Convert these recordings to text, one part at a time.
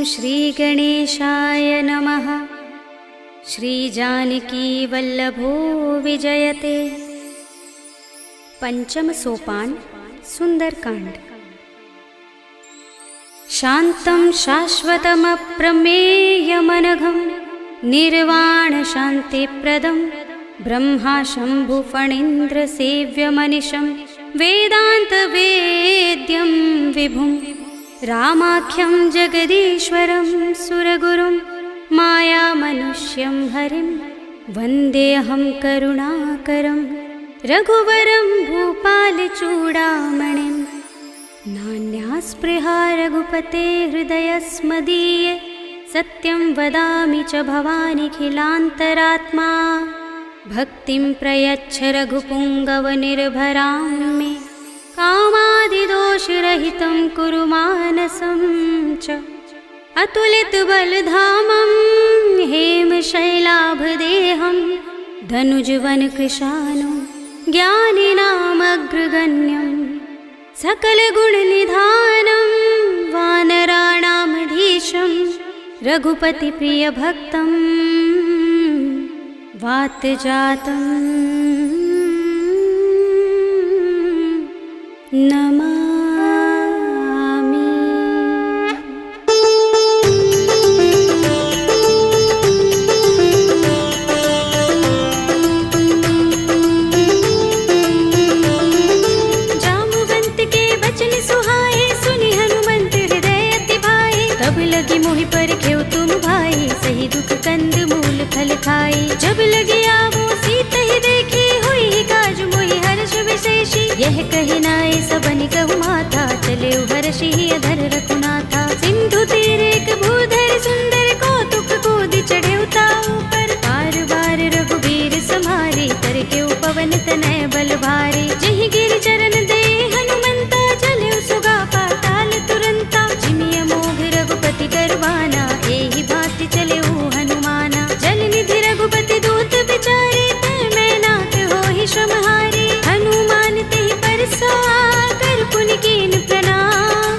श्रीगणेशाय नमः। श्रीजानकीवल्लभो विजयते। पंचम सोपान सुंदरकांड। शान्तं शाश्वतमप्रमेयमनघं निर्वाणशान्तिप्रदं ब्रह्मा शम्भुफणीन्द्रसेव्यमनिशं वेदान्तवेद्यं विभुं रामाख्यं जगदीश्वरं सुरगुरुं मायामनुष्यं हरिं वन्देऽहं करुणाकरं रघुवरं भूपालचूडामणिं। नान्यास्पृहा रघुपते हृदयस्मदीये सत्यं वदामि च भवानिखिलान्तरात्मा। भक्तिं प्रयच्छ रघुपुङ्गवनिर्भरां मे कामादिदोषरहितं कुरु मानसं च। अतुलितबलधामं हेमशैलाभदेहं धनुजवनकृशानुं ज्ञानिनामग्रगण्यं सकलगुणनिधानं वानराणामधीशं रघुपतिप्रियभक्तं वातजातं नमामि। जामुवंत के बचन सुहाए सुनि हनुमंत हृदय अति भाए। तब लगी मोहि परखेउ तुम भाई सही दुख कंद मूल फल खाई। जब लगी आवो सीता ही देखी हुई काज मोहि हर्ष विशेषी। यह कही नाय सबनि कहु माथा चले हर्षि अधर रघुनाथा। सिंधु तीर एक भूधर सुंदर कौतुक कूदि चढ़े ताऊ पर। बार बार रघुबीर समारे तर के पवन तनय बल भारे। जहि गिर चरण दे हनुमंता चले सुगा पाताल तुरंता। जिमिय मोघ रघुपति करवाना एहि भांति चले हनुमाना। जल निधि रघुपति दूत बिचारे तै मैं नाथ होहि श्रमहारी। हनुमान तेहि परसा कर पुनि कीन प्रणाम।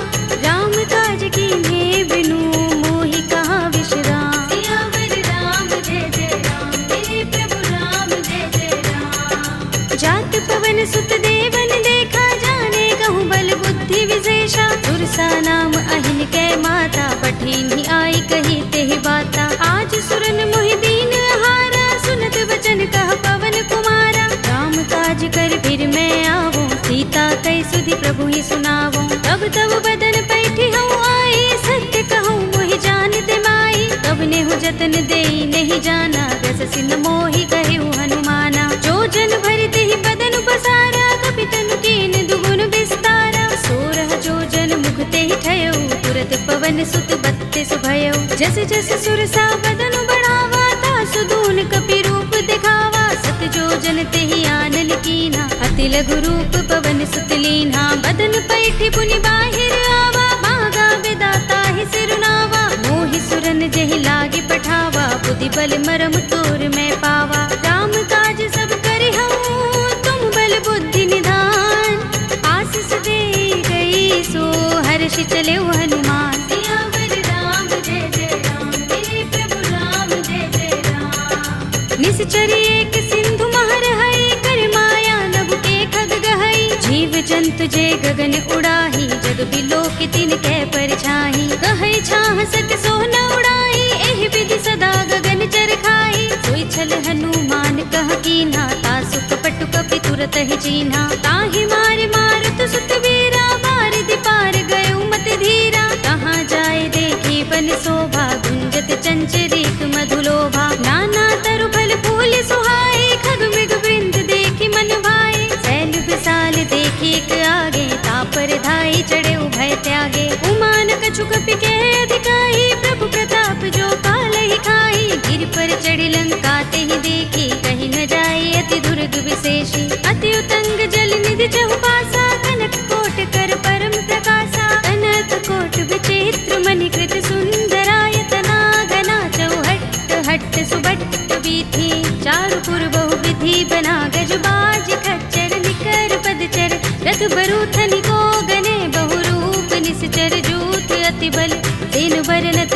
राम काज कीन्हे बिनु मोहि कहाँ विश्राम। सियावर राम जय जय राम मेरे प्रभु राम जय जय राम। जात पवन सुत देवन देखा जाने कहूँ बल बुद्धि विशेषा। सुरसा नाम अहिन कै माता पठिनी आई कही तेहि बाता। आज सुरन मोहि दीन हारा सुनत वचन कह पवन कुमारा। राम काज कर फिर मैं आवो सीता कई सुधि प्रभु ही सुनावो। तब तब बदन पैठी हूँ आई सत्य कहूँ मोहि जानते माई। तब नेहु जतन देई नहीं जाना रस सिंह मोहि कहु हनुमाना। जो जन भरते ही बदन पसारा कपितनु कीन दुगुन विस्तारा। सोरह जो जन मुखते ही ठयो तुरत पवन सुत बत्तीस भयो। जस जस सुरसा बदन बढ़ावा तासु दून कपि रूप दिखावा। सत जो जन तेहि आनन कीन्हा अति लघु रूप पवन सुत लीन्हा। बदन पैठी पुनि बाहिर आवा मागा विदाता ही सिरुनावा। मोहि सुरन जहि लागे पठावा बुद्धि बल मरम तोर मैं पावा। राम काज सब करि हूँ तुम बल बुद्धि निधान। आशीष दे गई सो हर्षि चले हनुमान। सियावर राम जय जय राम मेरे प्रभु राम जय जय राम। निश्चरी एक सिंधु महर हई कर माया नभ के खग गहई। जीव जंतु जे गगन उड़ाही जग बिलो के तिन कै परछाई। कहै छाह सक सो न उड़ाई एहि विधि सदा गगन चर खाई। सोई छल हनुमान कह कीन्हा तासु कपटु कपि तुरत ही चीन्हा। ताहि मारे मारुत सुत वीरा बारिधि पार गयो मत धीरा। कहाँ जाए देखी बन शोभा गुंजत चंचरीक मधुलोभा। नाना तरु फल फूल सुहाए खग मृग वृंद देखी मन भाए। शैल विशाल देखी एक आगे तापर धाई चढ़े भय त्यागे। उमान कछु कपि के अधिकाई प्रभु प्रताप जो काल ही खाई। गिर पर चढ़ी लंका तेहि देखी कहीं न जाए अति दुर्ग विशेषी। अति उतंग जल निधि चहुपासा कनक कोट कर परम प्रकाशा। अनंत कोट विचित्र मणिकृत सुंदरायतना घना चौहट्ट हट्ट सुबट्ट वीथि। चारु पुर बहु विधि बना गज बाज खच्चर निकर पदचर। रथ बरूथनि को गने बहु रूप निश्चर जूथ अति बल दिन वर्णत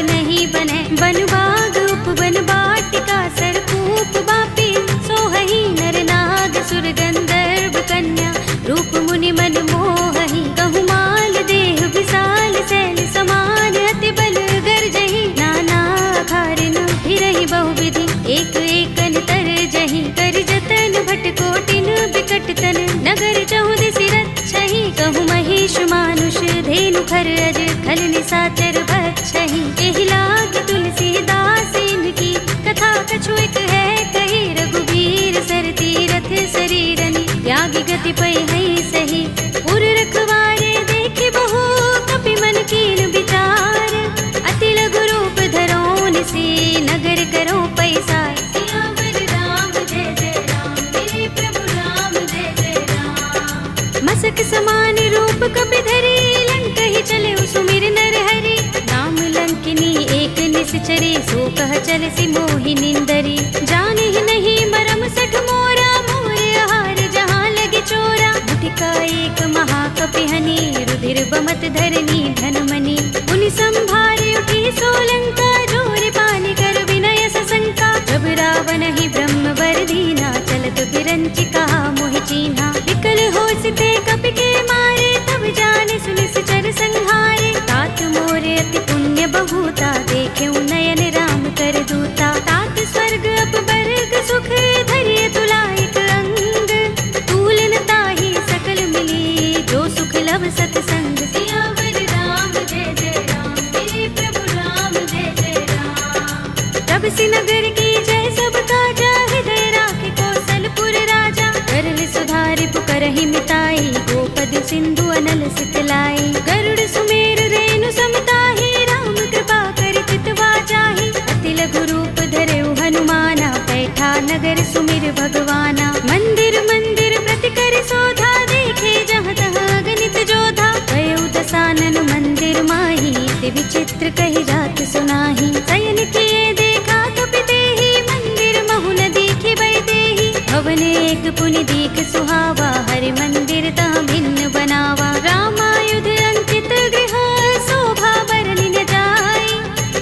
सुखर अज खल निसाचर बच्छहि एहि लाग तुलसीदास इनकी कथा कछु एक है कही रघुबीर सर तीरथ शरीरनि त्यागी गति पै है सही उर रखवारे देखे बहु कपि मन कीन विचार अति लघु रूप धरोन से नगर करो पैसा सियावर राम जय जय राम मेरे प्रभु राम जय जय राम मसक समान रूप कपि धरे लंक ही चले सुमिर नर हरि नाम लंकिनी एक निश्चरी सो कह चल सी मोहि निंदरी जाने ही नहीं मरम सठ मोरा मोर आहार जहाँ लगे चोरा मुठिका एक महाकपिहनि रुधिर बमत धरनी धनमणि मुनि संभारे उठी सोलंका जोर पानी कर विनय सशंका जब रावण ही ब्रह्म वर दीना चलत बिरंचि कहा मोहि चीन्हा विकल हो सिते कपि के मारे तब जाने सुनि सचर संहारे तात मोरे अति पुण्य बहुता देखे नयन राम कर दूता तात स्वर्ग अपवर्ग सुख धरिय तुलायक अंग तूलन ताहि सकल मिली जो सुख लव सतसंग सियावर राम जय जय राम मेरे प्रभु राम जय जय राम तब सी नगर की जय सब काजा हृदय राखे कौशलपुर राजा करल सुधारि पुकरहि मिताई गोपद सिंधु अनल सितलाई गरुड़ सुमेर रेणु समताहि राम कृपा कर चितवा जाहि अति लघु रूप धरेउ हनुमाना बैठा नगर सुमिर भगवाना मंदिर मंदिर प्रति कर शोधा देखे जहाँ तहाँ गणित जोधा गयो दसानन मंदिर माही ते विचित्र कही जात सुनाही शयन किए देखा कपि तेहि मंदिर महु न दिखि बैदेहि भवन एक पुनि दीख सुहावा हरि मंदिर तह भिन्न बनावा रामायुध अंकित गृह शोभा बरनि न जाय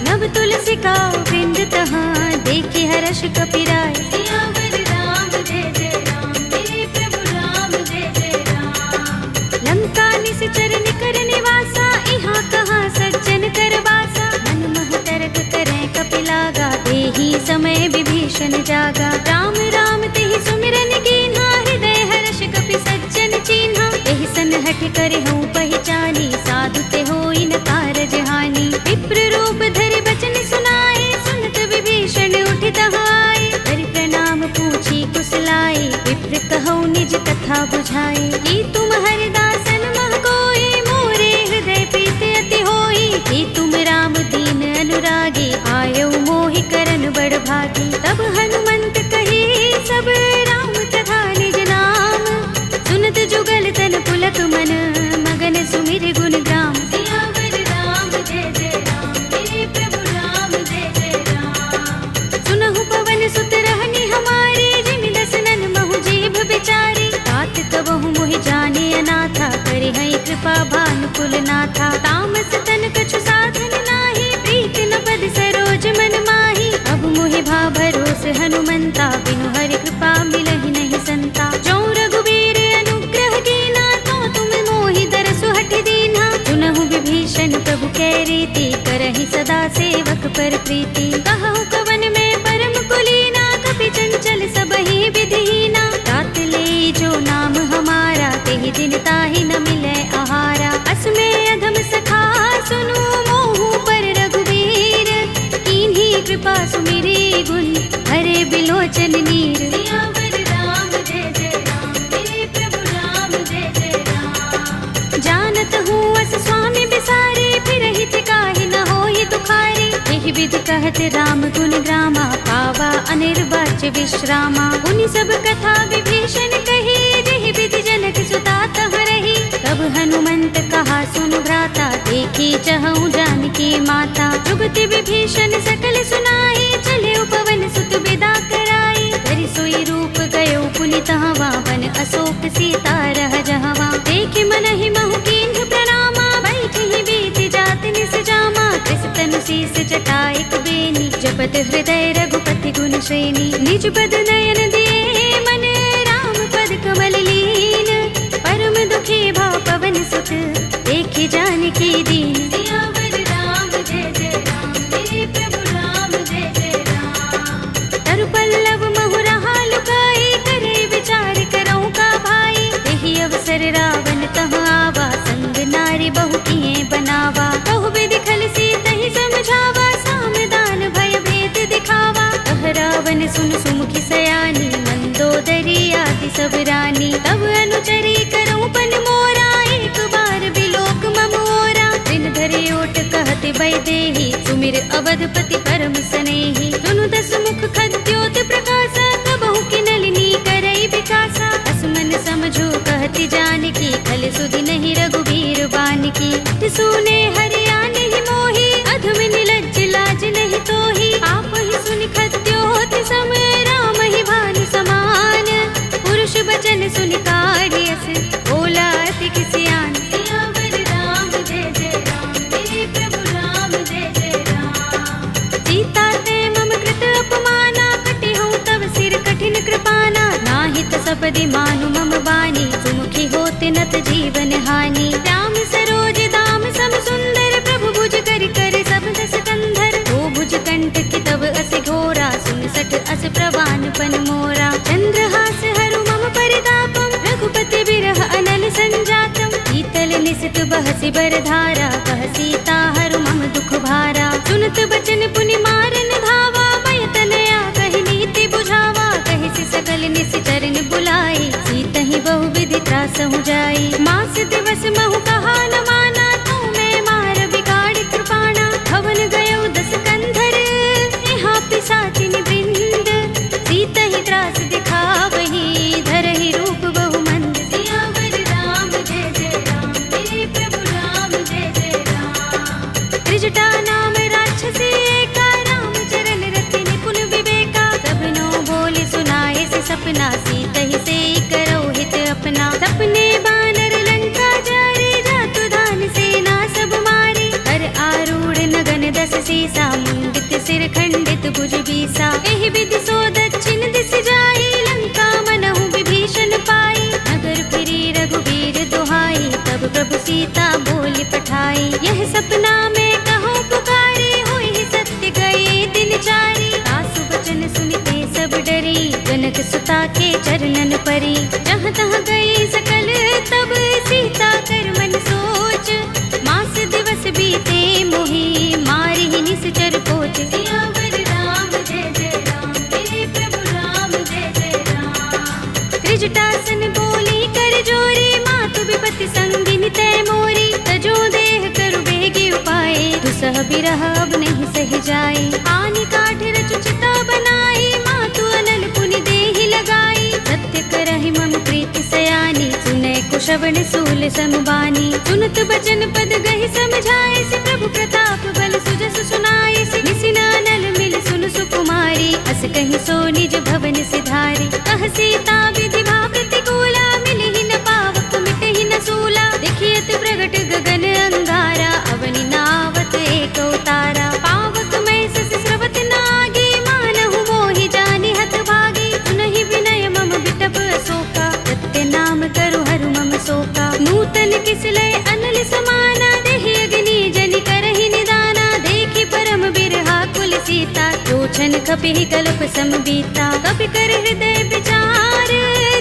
नव तुलसी का वृंद तहाँ देखे हर्ष कपिराय सियावर राम जय जय राम मेरे प्रभु राम जय जय राम लंका निश्चर निकर निवासा यहाँ कहाँ सज्जन कर बासा मन मोह तरक करें कपिलागा देहि समय विभीषण जागा राम राम तेहि सुमिरन कीन्हा हृदय हर्ष कपि सज्जन चीन्हा एहि सन हठ करे हूँ पहचानी साधु ते होई न कारज हानि विप्र रूप धरि बचन सुनाए सुनत विभीषण उठ तहाय हरि प्रणाम पूछी कुशलाए विप्र कहौ निज कथा बुझाए कि तुम हरिदासन मह कोई मोरे हृदय प्रीत अति होई कि तुम राम दीन अनुरागी आयो मोहि करन बड़ भागी तब हनुमंत कही सब राम तथा निज नाम सुनत जुगल तन पुलक मन मगन सुमिर गुण ग्राम सियावर राम जय जय राम मेरे प्रभु राम जय जय राम सुनहु पवन सुत रहनी हमारे जिमि दसनन महु जीभ बिचारी तात कबहु मोहि जाने अनाथा करे है कृपा भानुकुल नाथा तामस तन कछु साधन नाही प्रीत न पद सरोज मन माही अब मोहि भा भरोस हनुमंता बिनु हरि कृपा मिलहि नहीं संता जो रघुबीर अनुग्रह कीना तो तुम मोहि दरसु हठ दीना सुनहु विभीषण प्रभु कै रीति करहि सदा सेवक पर प्रीति कहु कवन में परम कुलीना कपि चंचल सबहि विधिहीना तात ले जो नाम हमारा तेहि दिन ताहि न मिलै आहारा अस्मे अधम सखा सुनु मोहु पर रघुबीर कीन्ही कृपा सुमिरी गुण हरे बिलोचन नीर सियावर राम जय जय राम मेरे प्रभु राम जय जय राम जानत हूँ अस स्वामी बिसारे फिर हित काहि न होई दुखारे एहि विधि कहत राम गुण ग्रामा पावा अनिर्वाच्य विश्रामा उनि सब कथा विभीषण कही जेहि विधि जनक सुता तह रही तब हनुमंत कहा सुनु भ्राता देखी चहु जानकी माता जुगति विभीषण सकल सुनाई चले पवन सुत विदा कराई धरि सोई रूप गयो पुनि तहवा वन अशोक सीता रह जहवा देखे मन ही महु कीन्ह प्रणामा बैठि बीत जात निस जामा कृस तनु शीस जटाइक बेनी जपत हृदय रघुपति गुण श्रेणी निज पद नयन दिए मन राम पद कमल लीन परम दुखी भाव पवन सुत देखि जानकी दीन सियावर राम जय जय राम मेरे प्रभु राम जय जय राम तरु पल्लव महु रहा लुकाई करे विचार करऊँ का भाई यही अवसर रावण तह आवा संग नारी बहु किए बनावा। बहु विधि खल सीत ही समझावा, सामदान भय भेद दिखावा। कह रावण सुन सुमुखी सयानी, मंदोदरी आदि सब रानी। तब अनुचरी करऊं पन मोरा, एक बार बिलोक मम ओरा। दिन धरे ओट कहते वैदेही, सुमिर अवधपति परम स्नेही। सुनु दस मुख खद्योत प्रकाशा, कबहु की नलिनी करई विकासा। असमन समझो कहती जानकी, खल सुधि नहीं रघुबीर बानकी। सुने हरिया नहीं मोही, अधम निलज्ज लाज नहीं तोही। आप ही सुनि खद्योत सम, राम ही भानु समान। पुरुष बचन सुनि काढ़ियस, बोला अति किसी आन। सियावर राम जय जय राम, मेरे प्रभु राम जय जय राम। सीता ते मम कृत अपमाना, कटि हूँ तब सिर कठिन कृपाना। नाहित सपदि मानु मम बानी, सुमुखी होते नत जीवन हानि। राम सरोज दाम सम सुंदर, प्रभु भुज कर कर सब दस कंधर। ओ भुज कंठ की तब अस घोरा, सुन सठ अस प्रवान पन मोरा। चंद्रहास हरु मम परितापम, रघुपति बिरह अनल संजातम। शीतल निसित बहसि बरधारा, कह सीता हरु मम दुख भारा। सुनत बचन पुनि मारन धावा, मय तनया कहि नीति बुझावा। कहि सि सकल निसि चरण बुलाई, सीतहि बहु विधि त्रासहु जाई। मास दिवस महु कहा न माना, तू मैं मार बिगाड़ कृपाणा। भवन गयो दस कंधर, यहाँ पिशाचिनि वृंद। सीतहि त्रास दिखावही, धरहि रूप बहु मंद। सियावर राम जय जय राम, मेरे प्रभु राम जय जय राम। त्रिजटा नाम राक्षसी एका, राम चरण रति निपुण विवेका। सबनो बोले सुनाए से सपना, सीतहि से करो हित अपना। सपने बानर लंका जारे, जातु धान सेना सब मारे। हर आरूढ़ नगन दस सीसा, मुंडित सिर खंडित भुज बीसा। एहि विधि सो दक्षिण दिस जाई, लंका मनहु विभीषण पाई। नगर फिरी रघुबीर दुहाई, तब प्रभु सीता बोली पठाई। यह सपना में कहूँ पुकारे, होई सत्य गए दिन चारी। सासु वचन सुनते सब डरी, जनक सुता के चरणन परी। जहाँ तहाँ गई सकल तब, सीता कर मन सोच। मास दिवस बीते मोही, मारी ही निश्चर पोच। सियावर राम जय जय राम, मेरे प्रभु राम जय जय राम। त्रिजटासन बोली कर जोरी, मातु विपति संगिनी तै मोरी। तजो देह करु बेगी उपाय, दुसह बिरह अब नहीं सह जाए। आनि काठ रचु चिता बनाई, मातु अनल पुनि देहि लगाई। सत्य करहि मम प्रीति सयानी, सुनै कुशवन सूल समबानी। सुनत बचन पद गहि समझाए, से प्रभु प्रताप बल सुजस सुनाए। से निसिना नल मिल सुन सुकुमारी, अस कहि सो निज भवन सिधारी। कह सीता विधि भा प्रतिकूला, मिलहि न पावक मिटहि न सूला। देखियत प्रगट गगन अंगारा, अवनि नावत एक उतारा। पावक मैं सस स्रवत नागी, मानहु मोहि जानि हत भागी। सुनहि विनय मम बिटप अशोका, सत्य नाम करु हरु मम शोका। नूतन किसलय अनल समाना, देहि अग्नि जनि करहि निदाना। देखि परम बिरहा कुल सीता, लोचन कपिहि कल्प सम बीता। कपि कर हृदय विचार,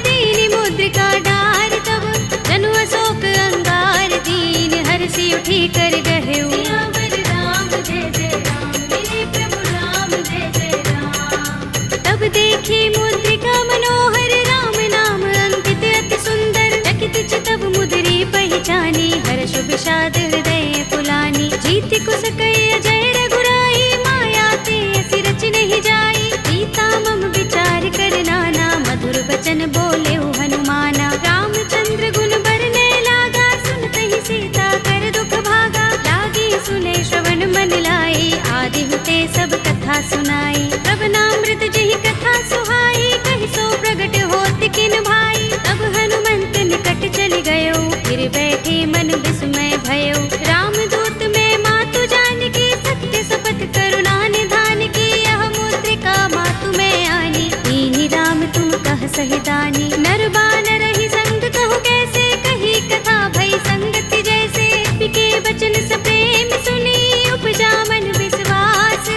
दीनि मुद्रिका डार। तब जनु अशोक अंगार, दीन हरषि उठी कर गहेउ। सियावर राम जय जय राम, मेरे प्रभु राम जय जय राम। तब देखी मुद्रिका मनोहर, राम नाम अंकित अति सुंदर। चकित चितव मुद्री पहचानी, हर्ष विषाद हृदय कुलानी। जीति कुस कई अजय रघुराई, माया ते असी रच नहीं जाई। सीता मम विचार कर नाना, मधुर वचन बोले हनुमाना। रामचंद्र गुण बरने लागा, सुनतहि सीता कर दुख भागा। लागी सुने श्रवण मन लाई, आदि हुते सब कथा सुनाई। श्रवणामृत जहि कथा सुहाई, कहि सो प्रगट होत किन भाई। तब हनुमंत निकट चल गयो, फिर बैठे मन विस्मय भयो। रामदूत में मातु जानकी, सत्य शपथ करुणा निधान की। यह मुद्रिका मातु में आनी, दीनि राम तुम कह सहि दानी। नर बानर ही संग कहु कैसे, कही कथा भई संगति जैसे। पिके वचन सप्रेम सुनी, उपजा मन विश्वास।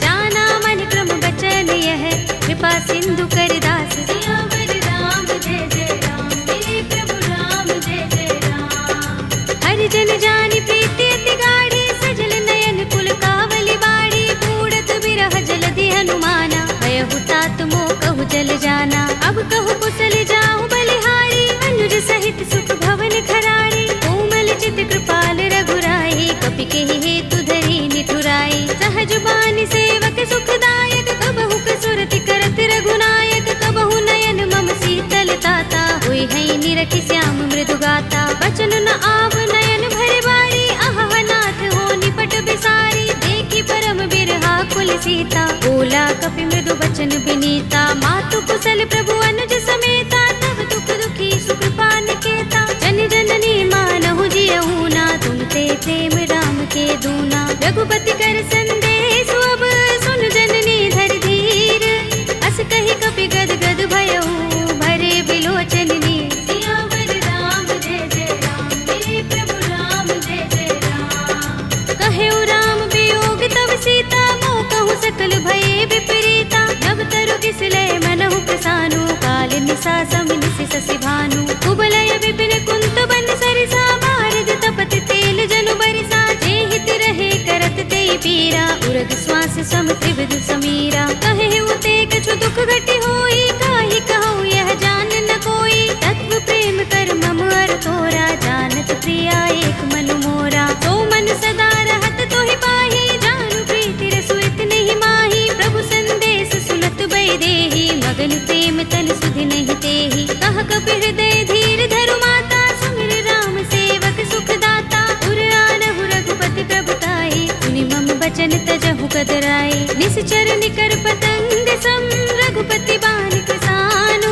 जाना मन क्रम बचन यह, कृपा सिंधु सीता, बोला कपि मृदु बचन विनीता। मातु कुशल प्रभु अनुज समेता, तब दुख दुखी सुकृपा निकेता। जन जननी मानहु जियहु ना, तुम ते प्रेम राम के दूना। रघुपति कर संदेश अब सुन जननी धर धीर, अस कहि कपि गद गद भयहु भरे बिलोचन नीर। सियावर राम जय जय राम, मेरे प्रभु राम जय जय राम। कहेउ राम वियोग तब सीता, मोह कहूँ सकल भये विपरीता। नव तरु किसले मनहु प्रसानु, काल निसा समिनिसि शशि भानु। कुबलय विपिन कुंत बन सरिसा, बारद तपत तेल जनु बरिसा। जे हित रहे करत ते पीरा, उरग श्वास सम त्रिविध समीरा। कहेउ ते कछु दुख घटी होई, काहि कहूँ यह जान न कोई। तत्व प्रेम कर मम अर तोरा, जानत प्रिया एक मन मोरा। तो मन सदा रहत तोहि पाही, जानु प्रीति रसुइत नहीं माही। प्रभु संदेश सुनत बै देहि, मगन प्रेम तन सुधि नहीं तेहि। कह कपि हृदय धीर धरु माता, सुमिर राम सेवक सुख दाता। उर आनहु रघुपति प्रभुताई, सुनि मम बचन तजहु कदराई। निश्चर निकर पतंग सम, रघुपति बानिक सानु।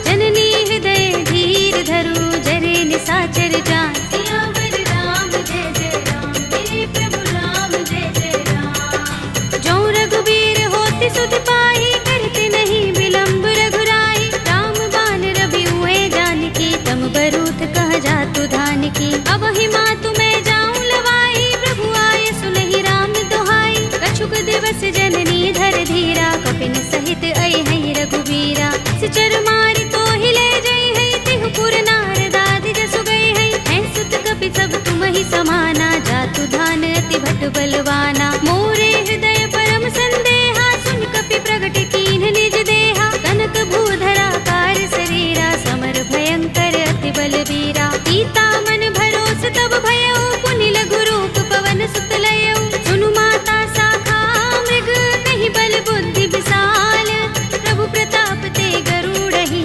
जननी हृदय धीर धरु, जरे निसाचर जान। सियावर राम जय जय राम, मेरे प्रभु राम जय जय राम। जो रघुबीर होति सुधि पाही, करते नहीं विलंब रघुराई। राम बान रवि हुए जानकी, तम बरूथ कह जातु धानकी। अब ही मातु मैं जाऊं लवाई, प्रभु आए सुनहि राम दोहाई। कछुक दिवस जननी धर धीरा, कपिन सहित अइ हैं रघुबीरा। सिचर मारि तो ही ले जई है, तिहु पुर नारद आदि जसु गए हैं। हैं सुत कपि सब तुम ही समाना, जातु धान अति भट बलवाना। मोरे हृदय परम संदेहा, सुन कपि प्रगट कीन्ह निज देहा। कनक भूधरा कार शरीरा, समर भयंकर अति बलवीरा। सीता मन भरोस तब भयउ, पुनि लघु रूप पवन सुत लयउ। सुनु माता शाखा मृग, नहीं बल बुद्धि विशाल। प्रभु प्रताप ते गरुड़हि,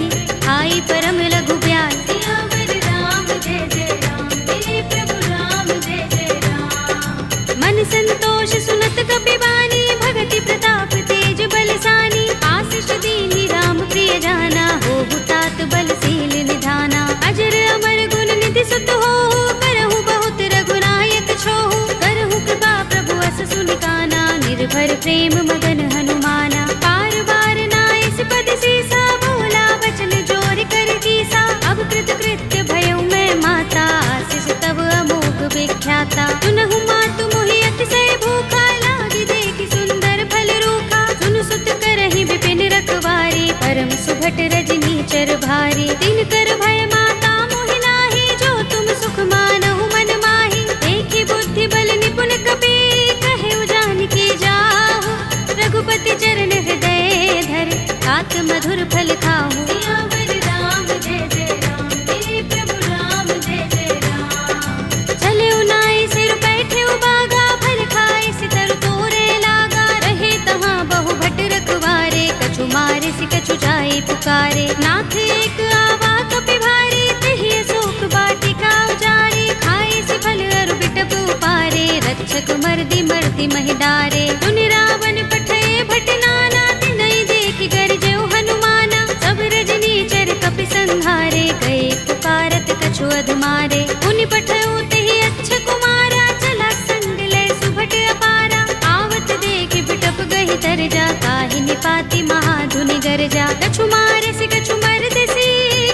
आई परम लघु ब्याल। सियावर राम जय जय राम, मेरे प्रभु राम जय जय राम। मन संतोष सुनत कपि बानी, भगति प्रताप तेज बलसानी। आशीष दीनी राम प्रिय जाना, होहु तात बलशील निधाना। अजर अमर गुण निधि सुत होहु, करहु बहुत रघुनायक छोहु। करहु कृपा प्रभु अस सुनि काना, निर्भर प्रेम मगन हनुमाना। बार बार नाइस पद सीसा, बोला वचन जोर कर कीसा। अब कृत कृत्य भयउ मैं माता, आशीष तब अमोघ विख्याता। सुनहु मातु मोहि अतिशय भूखा, लागी देखि सुंदर फल रूखा। सुनु सुत करहि विपिन रखवारी, परम सुभट रजनी चर भारी। दिन कर भय माता मोहि नाहि, जो तुम सुख मानहु मन माहि। देखि बुद्धि बल निपुण कपि, कहेउ जानकी जाहु। रघुपति चरण हृदय धर, तात मधुर फल खाहु। सियावर राम जय जय राम, मेरे प्रभु राम जय जय राम। चले उनाई सिर बैठे बागा, फल खाए सितर तोरे लागा। रहे तहाँ बहु भट रखवारे, कछु मारे सि कछु जाए पुकारे। नाथ एक आवा कपि भारी, तिहि अशोक वाटिका उजारी। खाए सि फल अरु बिटप उपारे, रक्षक मर्दि मर्दि महि डारे। सुनि रावण पठय भट नाना, तिनहि देखि गरजेउ हनुमाना। सब रजनी चर कपि संहारे, गए पुकारत कछु अधमारे। मुनि पठउ तेहि अच्छ कुमारा, चला संग लय सुभट अपारा। आवत देखि बिटप गहि तरजा, काहि निपाति महाधुनि गरजा। कछु मारे सि कछु मरदेसि,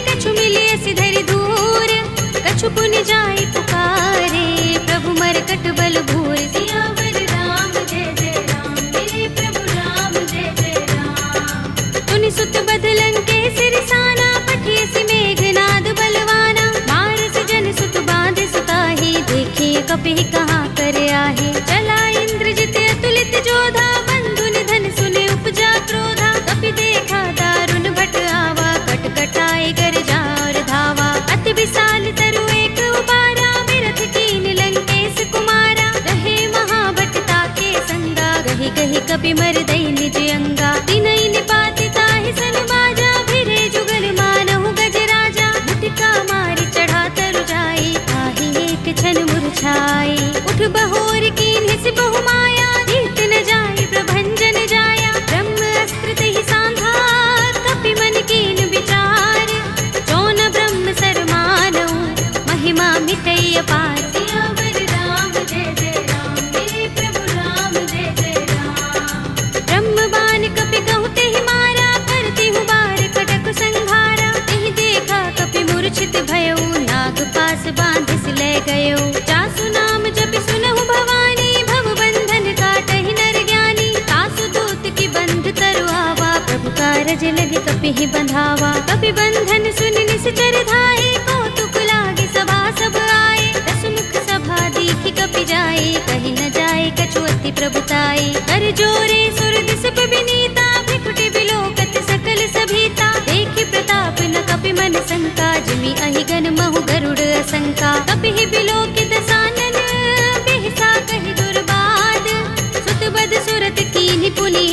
कछु मिलिए सि धरि धूर। कछु पुनि जाई पुकारे, प्रभु मरकट बल भूर। सियावर राम जय जय राम, मेरे प्रभु राम जय जय राम। तुनि सुत बध लंकेश रिसाना, पठिए सि मेघनाद बलवाना। मारस जन सुत बांध सुताहि, देखिए कपि कहाँ कर आहे। चला इंद्रजित अतुलित जोधा, बंधु निधन सुने उपजा क्रोधा। कपि देखा दारुण भट आवा, कट कटाए गरजा और धावा। अति विशाल तरु एक उबारा, बिरथ कीन लंकेश कुमारा। रहे महाभट ताके संगा, गहि गहि कपि मर दई निज अंगा। तिनहि निपाति ताहि सन बाजा, भिरे जुगल मानहु गज राजा। मुटिका मारि चढ़ा तरु जाई, ताहि एक छन मुरझाई। उठ बहोर कीन्हि सि बहु माया, जीत न जाई प्रभंजन कपि ही बंधावा। कपि बंधन सुन निश्चर धाये, कौतुक लागे सभा सब आए। दस मुख सभा दीखि कपि जाए, कही न जाए कछु अति प्रभुताई। कर जोरे सुर दिस विनीता, भ्रिकुटि बिलोकत सकल सभीता। देखि प्रताप न कपि मन शंका, जिमि अहिगन महु गरुड़ असंका। कपि ही बिलोकित सानन, बिहसा कहि दुर्बाद। सुत बद सुरत कीन्हि पुनि,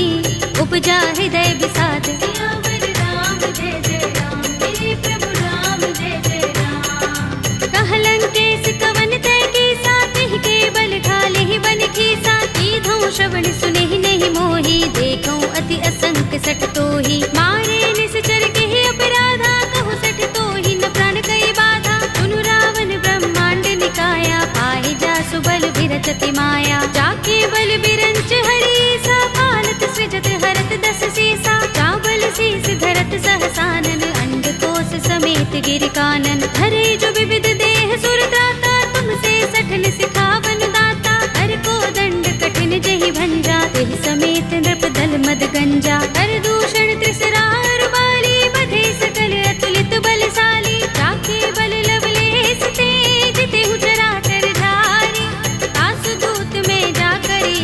उपजा हृदय विषाद। सियावर राम जय जय राम, मेरे प्रभु राम जय जय राम। कह लंकेश कवन तय कीसा, तिहि के बल ढाले ही बन खीसा। कीधौं श्रवण सुनेहि नहीं मोहि, देखौं अति असंक सठ तोहि। मारे निश्चर केहि अपराधा, कहु सठ तोहि न प्राण कई बाधा। सुनु रावण ब्रह्मांड निकाया, पाहि जासु बल विरचति माया। जाके बल बिरंच हरीसा, पालत सृजत हरत दस सीसा। चावल शीस धरत सहसानन, अंडकोश समेत गिर कानन। धरे जो विविध देह सुर त्राता, तुमसे सठन सिखावन दाता। हर को दंड कठिन जहि भंजा, तेहि समेत नृप दल मद गंजा। हर दूषण त्रिसरार बाली, बधे सकल अतुलित बलशाली। जाके बल लवलेस ते, जितेहु चराचर धारी। तासु दूत में जा करी,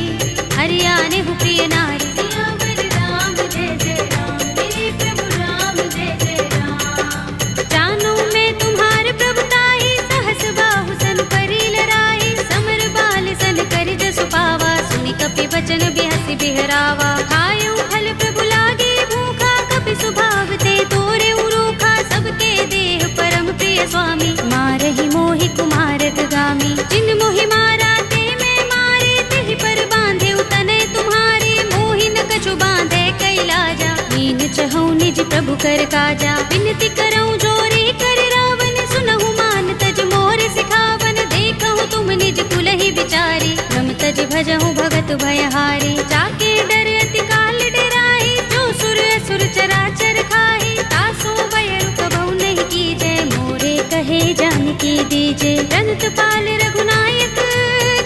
हरियाणे हु प्रिय नारी। सियावर राम जय जय राम, मेरे प्रभु राम जय जय राम। जानो मैं तुम्हार प्रभुताई, सहस बाहु सन करी लड़ाई। समर बाल सन करि जसु पावा, सुनि कपि बचन बिहसि बिहरावा। खायौ फल प्रभु लागे भूखा, कपि सुभाव ते तोरे उरूखा। सबके देह परम प्रिय स्वामी, मारहि मोहि कुमारक गामी। जिन मोहि मारा ते मैं मारे, तिहि पर बांधे तनय तुम्हारे। मोहि न कछु बांधे कैलाजा, मीन चहु निज प्रभु कर काजा। विनती करऊं जोरी कर रावण, सुनहु मान तज मोर सिखावन। देखहु तुम निज कुलहि बिचारी, रम तज भजहु भगत भयहारी। जाके डर अति काल डराहि, जो सुर असुर चराचर खाहि। तासो बयरु कबहु नहीं कीजय, मोरे कहे जानकी दीजे। रंत पाल रघुनायक,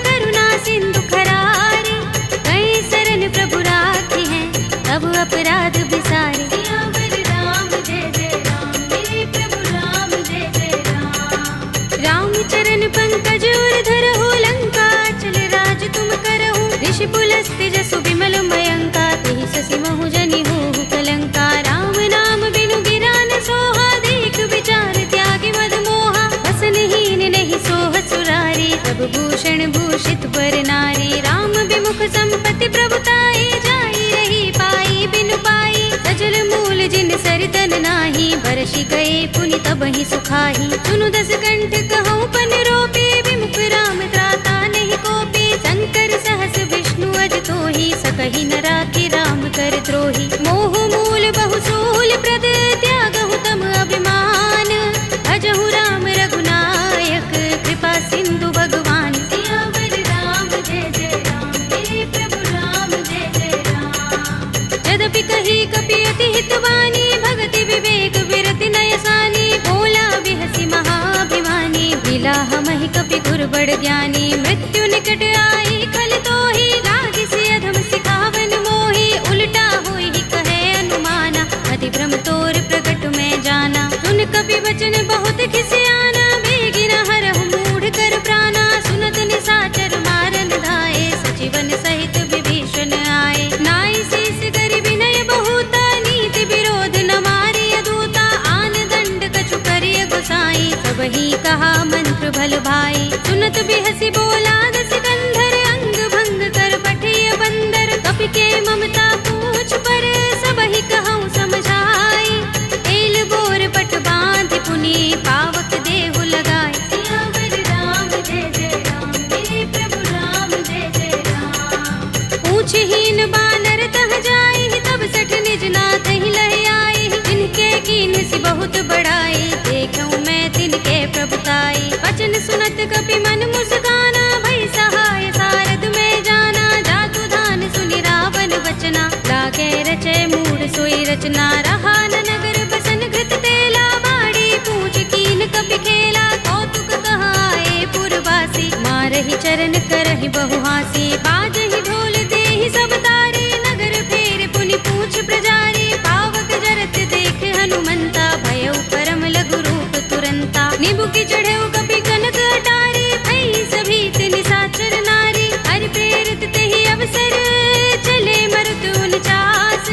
करुणा सिंधु खरारे। कई शरण प्रभु राखे हैं, तब अपराध बिसारे। सियावर राम जय जय राम, मेरे प्रभु राम जय जय राम। राम चरण पंकज उर धरहु, लंका चल राज तुम करहु। ऋषि पुलस्त्य जसु विमल मयंका, तेहि शशि महु जनि होहु कलंका। राम नाम बिनु गिरा न सोहा, देख विचार त्यागी मद मोहा। बसनहीन नहीं सोह सुरारी, प्रभु भूषण भूषित बर नारी। राम विमुख संपत्ति प्रभुताई, जाई रही पाई बिनु पाई। सजल मूल जिन सरितन नाही, बरषि गए पुनि तबहि सुखाही। सुनु दस कंठ कहऊँ पन रोपे, विमुख राम त्राता नहीं कोपे। शंकर सहस विष्णु अज तोहि, सकहि न राखि राम कर द्रोही। मोह मूल बहु सूल प्रद, त्यागहु तम अभिमान। भजहु राम रघुनायक, कृपा सिंधु भगवान। सियावर राम जय जय राम, मेरे प्रभु राम जय जय राम। यद्यपि कही कपि अति हितवानी, भगति विवेक विरति नय सानी। बोला बिहसि महाभिमानी, मिला हमहि कपि गुर बड़ ज्ञानी। मृत्यु निकट आई खल तोहि, लागी सि अधम सिखावन मोहि। उल्टा होई कहे अनुमाना, अति भ्रम तोर प्रगट में जाना। सुन कपि वचन बहुत खिसियाना, बेगी न हरहु मूढ़ कर प्राणा। सुनत निशाचर मारन धाये, सजीवन सहित विभीषण आए। नाई शीस करि विनय बहुता, नीति विरोध न मारिय दूता। आन दंड कछु करिय गोसाई, सबहि कहा मंत्र भल भाई। सुनत बिहसि बोला दस कंधर, अंग भंग कर पठिय बंदर। कपि के ममता पूछ पर, सबहि कहऊँ समझाई। एल बोर पट बांधि पुनि, पावक देहु लगाई। सियावर राम जय जय राम, मेरे प्रभु राम जय जय राम। पूछहीन बानर तह जाई, तब सठ निज नाथ ही लहि आई। जिनके कीन सि बहुत बड़ाई, देखऊँ मैं तिनके प्रभुताई। वचन सुनत कपि मन मुस्काना, भई सहाय सारद में जाना। जातु धान सुनि रावण वचना, लागे रचे मूढ़ सोई रचना। रहा न नगर बसन घृत तेला, बाड़ी पूछ कीन कपि खेला। कौतुक कहाए पुरवासी, मारहि चरण करहि बहु हासी। बाजहि ढोल देहि सब तारे, नगर फेर पुनि पूछ प्रजारी। पावक जरत देख बुकी चढ़े कपि कनक अटारी, भई सभी निशाचर नारी। हरि प्रेरित तेहि अवसर, चले मरुत 49।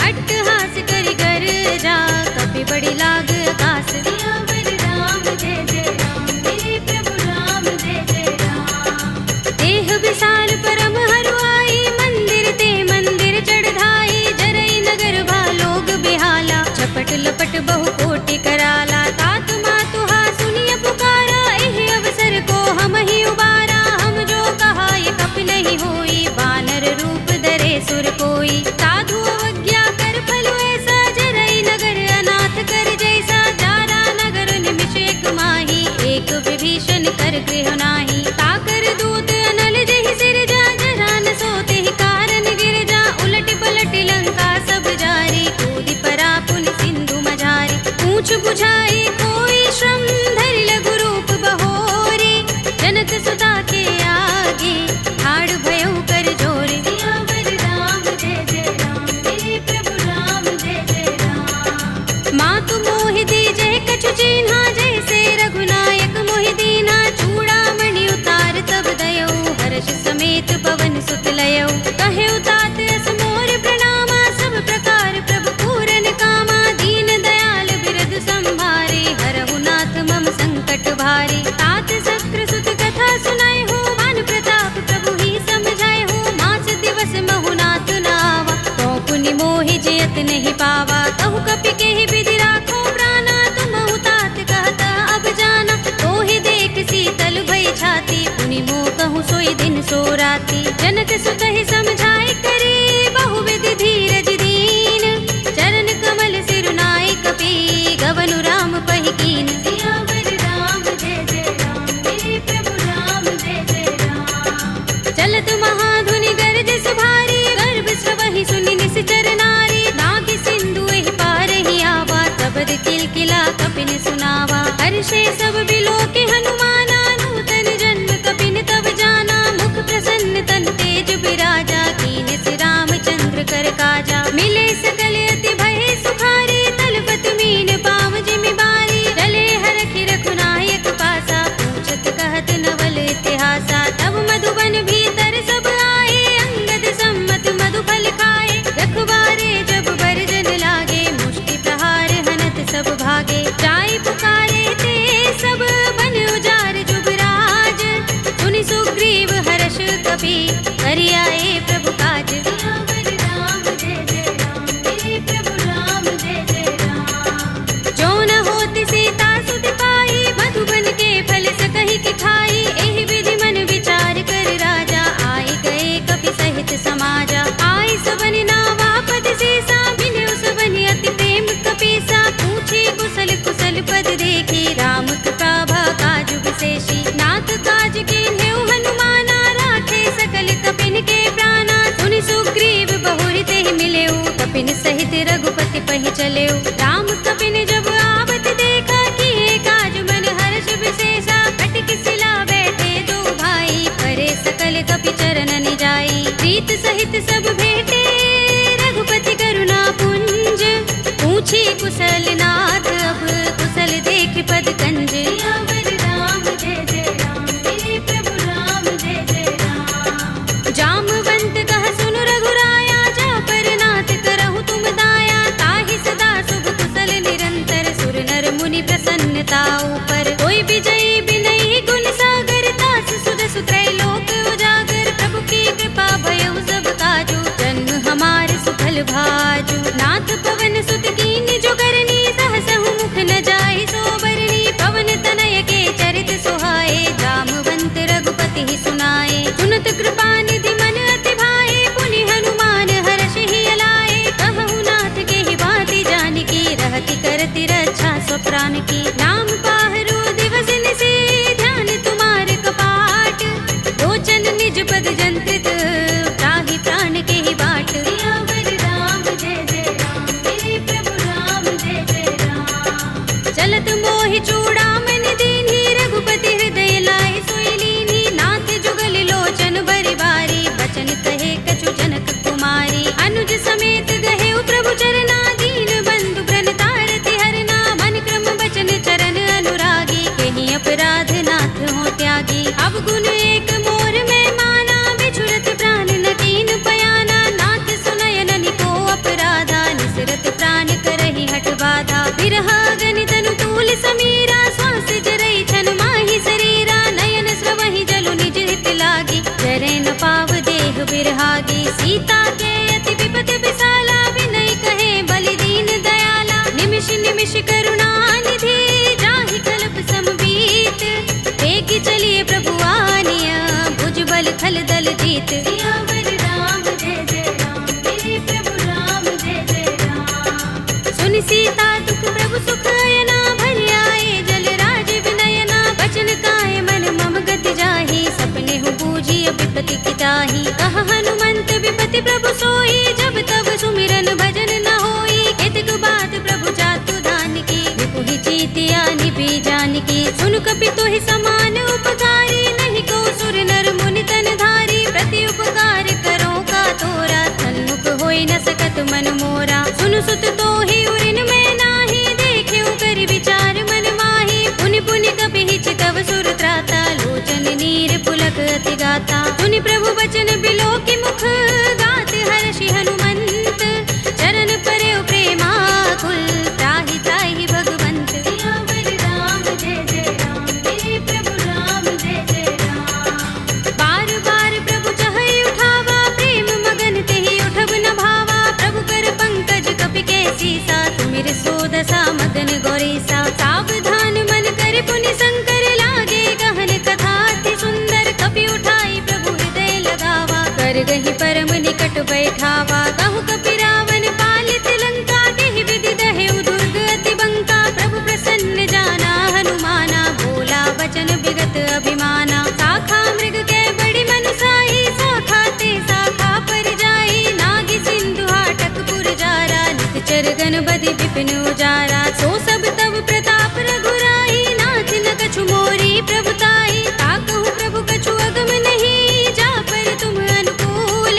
अट्टहास करि गर्जा, कपि बड़ी लाग आकाश। सियावर राम जय जय राम, मेरे प्रभु राम जय जय राम। देह विशाल परम हरुआई, मंदिर ते मंदिर चढ़ाई। जरई नगर भालोग बिहाला, झपट लपट बहु कोटि कराला। तात मातुहा सुनिय पुकारा, एहि अवसर को हम ही उबारा। हम जो कहा ये कपि नहीं होई, वानर रूप धरे सुर कोई। साधु अवज्ञा कर फल ऐसा, जरई नगर अनाथ कर जैसा। जारा नगर निमिष एक माही, एक विभीषण कर गृह नाही। ताकर दूत अनल जहि सिरजा, जरा न सोते ही कारण गिरजा। उलट पलट लंका सब जारी, कूदि परा पुनि सिंधु मझारी। पूछ बुझाई कोई श्रम, धरि लघु रूप बहोरी। जनक सुता के आगे, ठाड़ भयउ कर जोरे। सियावर राम जय जय राम, मेरे प्रभु राम जय जय राम। मातु मोहि दीजै कछु चिन्हा, जैसे रघुनायक मोहि दीन्हा। चूड़ामणि उतार तब दयौ, हर्ष समेत पवन सुत लयौ। कहे तात अस मोर प्रणामा, सब प्रकार प्रभु पूरन कामा। दीन दयाल बिरद संभारे, हरहु नाथ मम संकट भारे। तात शक्र सुत कथा सुनाए हो, मान प्रताप प्रभु ही समझाए हो। मास दिवस महु नाथ नावा, तो पुनि मोहि जयत नहीं पावा। कहु कपि केहि विधि राखो प्राणा, तुमहु तात कहता अब जाना। तोहि देख शीतल भई छाती, पुनि मोह कहूँ सोई दिन सो राती। जनक सुतहि समझाए करे, बहु विधि धीरज दीन। चरण कमल सिरुनाए कपि, गवनु राम पहि कीन। सियावर राम जय जय राम, मेरे प्रभु राम जय जय राम। चलत महाधुनि गरज सुभारी, गर्भ स्रवहि सुनि निश्चर नारी। नागि सिंधु एहि पार ही आवा, तबद किलकिला कपिन सुनावा। हर्षे सब बिलोके हनुमाना, नूतन जन्म कपिन तब जाना। मुख प्रसन्न तन तेज बिराजा, कीन सि रामचंद्र कर काजा। मिले सकल अति भय सुखारी, तलपत मीन पाव जिमि बारी। चले हरखि रघुनायक पासा, पूछत कहत नवल इतिहासा। तब मधुबन भीतर सब आए, अंगद सम्मत मधु फल खाए। रखवारे जब बरजन लागे, मुष्टि प्रहार हनत सब भागे। जाय पुकारे ते सब, बन उजार जुबराज। सुनि सुग्रीव हर्ष कपि, करि आए प्रभु काज। सियावर राम जय जय राम, मेरे प्रभु राम जय जय राम। जो न होति सीता सुत पाई, मधुबन के फल सकहि कि खाई। एहि विधि मन विचार कर राजा, आए गए कपि सहित समाजा। आए सबनि नावा पद सीसा, मिले सबनि अति प्रेम कपीसा। पूछे कुशल कुशल पद देखी, राम कृपा काज विशेषी। नाथ काज कीन्हेउ हनुमाना, राखे सकल कपिन के प्राणा। सुनि सुग्रीव बहुरि तेहि मिलेउ, कपिन सहित रघुपति पहि चलेउ। राम कपिन जब आवत देखा, किए काज मन हर्ष विशेषा। कटक सिला बैठे दो भाई, परे सकल कपि चरण जाई। प्रीत सहित सब भेटे, रघुपति करुणा पुंज। पूछी कुशल नाथ, अब कुशल देख पद कंज। सियावर राम जय जय राम, मेरे प्रभु राम जय जय राम। जामवंत कह सुनु रघुराया, जा पर नाथ करहु तुम दाया। ताहि सदा शुभ कुशल निरंतर, सुर नर मुनि प्रसन्नता ऊपर। कोई विजयी बिनहि गुण सागर, तास सुध सुत्रय लोक उजागर। प्रभु की कृपा भयउ सब काजू, जन्म हमार सुफल भाजू। नाथ पवन सुत कीन जो करनी, सहसहु मुख न जाहि सोबरनी। पवन तनय के चरित सुहाए, जामवंत रघुपति ही सुनाए। सुनत कृपा निधि मन अति भाए, पुनि हनुमान हर्षि ही अलाए। कहु नाथ के ही बाती जानकी, रहति करति रक्षा स्वप्रान की। नाम पाहरो दिवस निशि, ध्यान तुम्हार कपाट। लोचन निज पद जंत्रित, त्राहि प्राण के ही बाट। सियावर राम जय जय राम, मेरे प्रभु राम जय जय राम। चलत मोहि चूड़ामणि दीन्ही, रघुपति हृदय लाए सोई लीन्ही। नाथ जुगल लोचन बरि बारी, बचन कहे कछु जनक कुमारी। अनुज समेत गहेउ प्रभु चरना, दीन बंधु प्रण तारति हरना। मन क्रम बचन चरण अनुरागी, के चिरहागी, सीता के अति विपद विसाला, विनय कहे बलि दीन दयाला, निमिष निमिष करुणा निधि, जाहि कल्प समबीत, वेगी चलिए प्रभु आनिया, भुज बल खल दल जीत। सियावर राम जय जय राम, मेरे प्रभु राम जय जय राम। सुनि सीता दुख प्रभु सुख अयना, भरि आए जल राज विनयना, बचन काए मन मम गति जाहि, सपने हूँ बूझी विपति की ताहि। कहा हनुमंत विपति प्रभु सोई, जब तब सुमिरन भजन न होई, केतक बात प्रभु जातु धान की, विपुहि जीतिया निभि जानकी। सुन कपि तोहि समान उपकारी, नहीं को सुर नर मुनि तन धारी, प्रति उपकार करो का तोरा, सन्मुख होई न सकत मन मोरा। सुन सुत तोहि उरिन में नाही, देखेउ करि विचार मन माही, पुनि पुनि कपि हिचकव सुर त्राता, लोचन नीर पुलक अति गाता। सुनि प्रभु बचन बिलोकि मुख, गात हर्षि हनुमंत, चरण परेउ प्रेमाकुल, त्राहि त्राहि भगवंत। सियावर राम जय जय राम, मेरे प्रभु राम जय जय राम। बार बार प्रभु चहई उठावा, प्रेम मगन तेहि उठब न भावा, प्रभु कर पंकज कपि के सीसा, सुमिर सोदसा मगन गौरीसा। सावधान मन कर पुनि शंकर, लागे गहन कथा अति सुंदर, कपि उठाई प्रभु हृदय लगावा, कर गहि परम निकट बैठावा। कहु कपि रावण पालित लंका, देहि विधि दहेउ दुर्ग अति बंका, प्रभु प्रसन्न जाना हनुमाना, बोला वचन विगत अभिमाना। शाखा मृग के बड़ी मनुसाही, शाखा ते शाखा पर जाई, नागी सिंधु हाटक पुर जारा, निकचर गण बदि विपिन उजारा। सो सब तब प्रताप रघुराई, नाथ न कछु मोरी प्रभुताई, ताकहु प्रभु कछु अगम नहीं, जा पर तुम अनुकूल,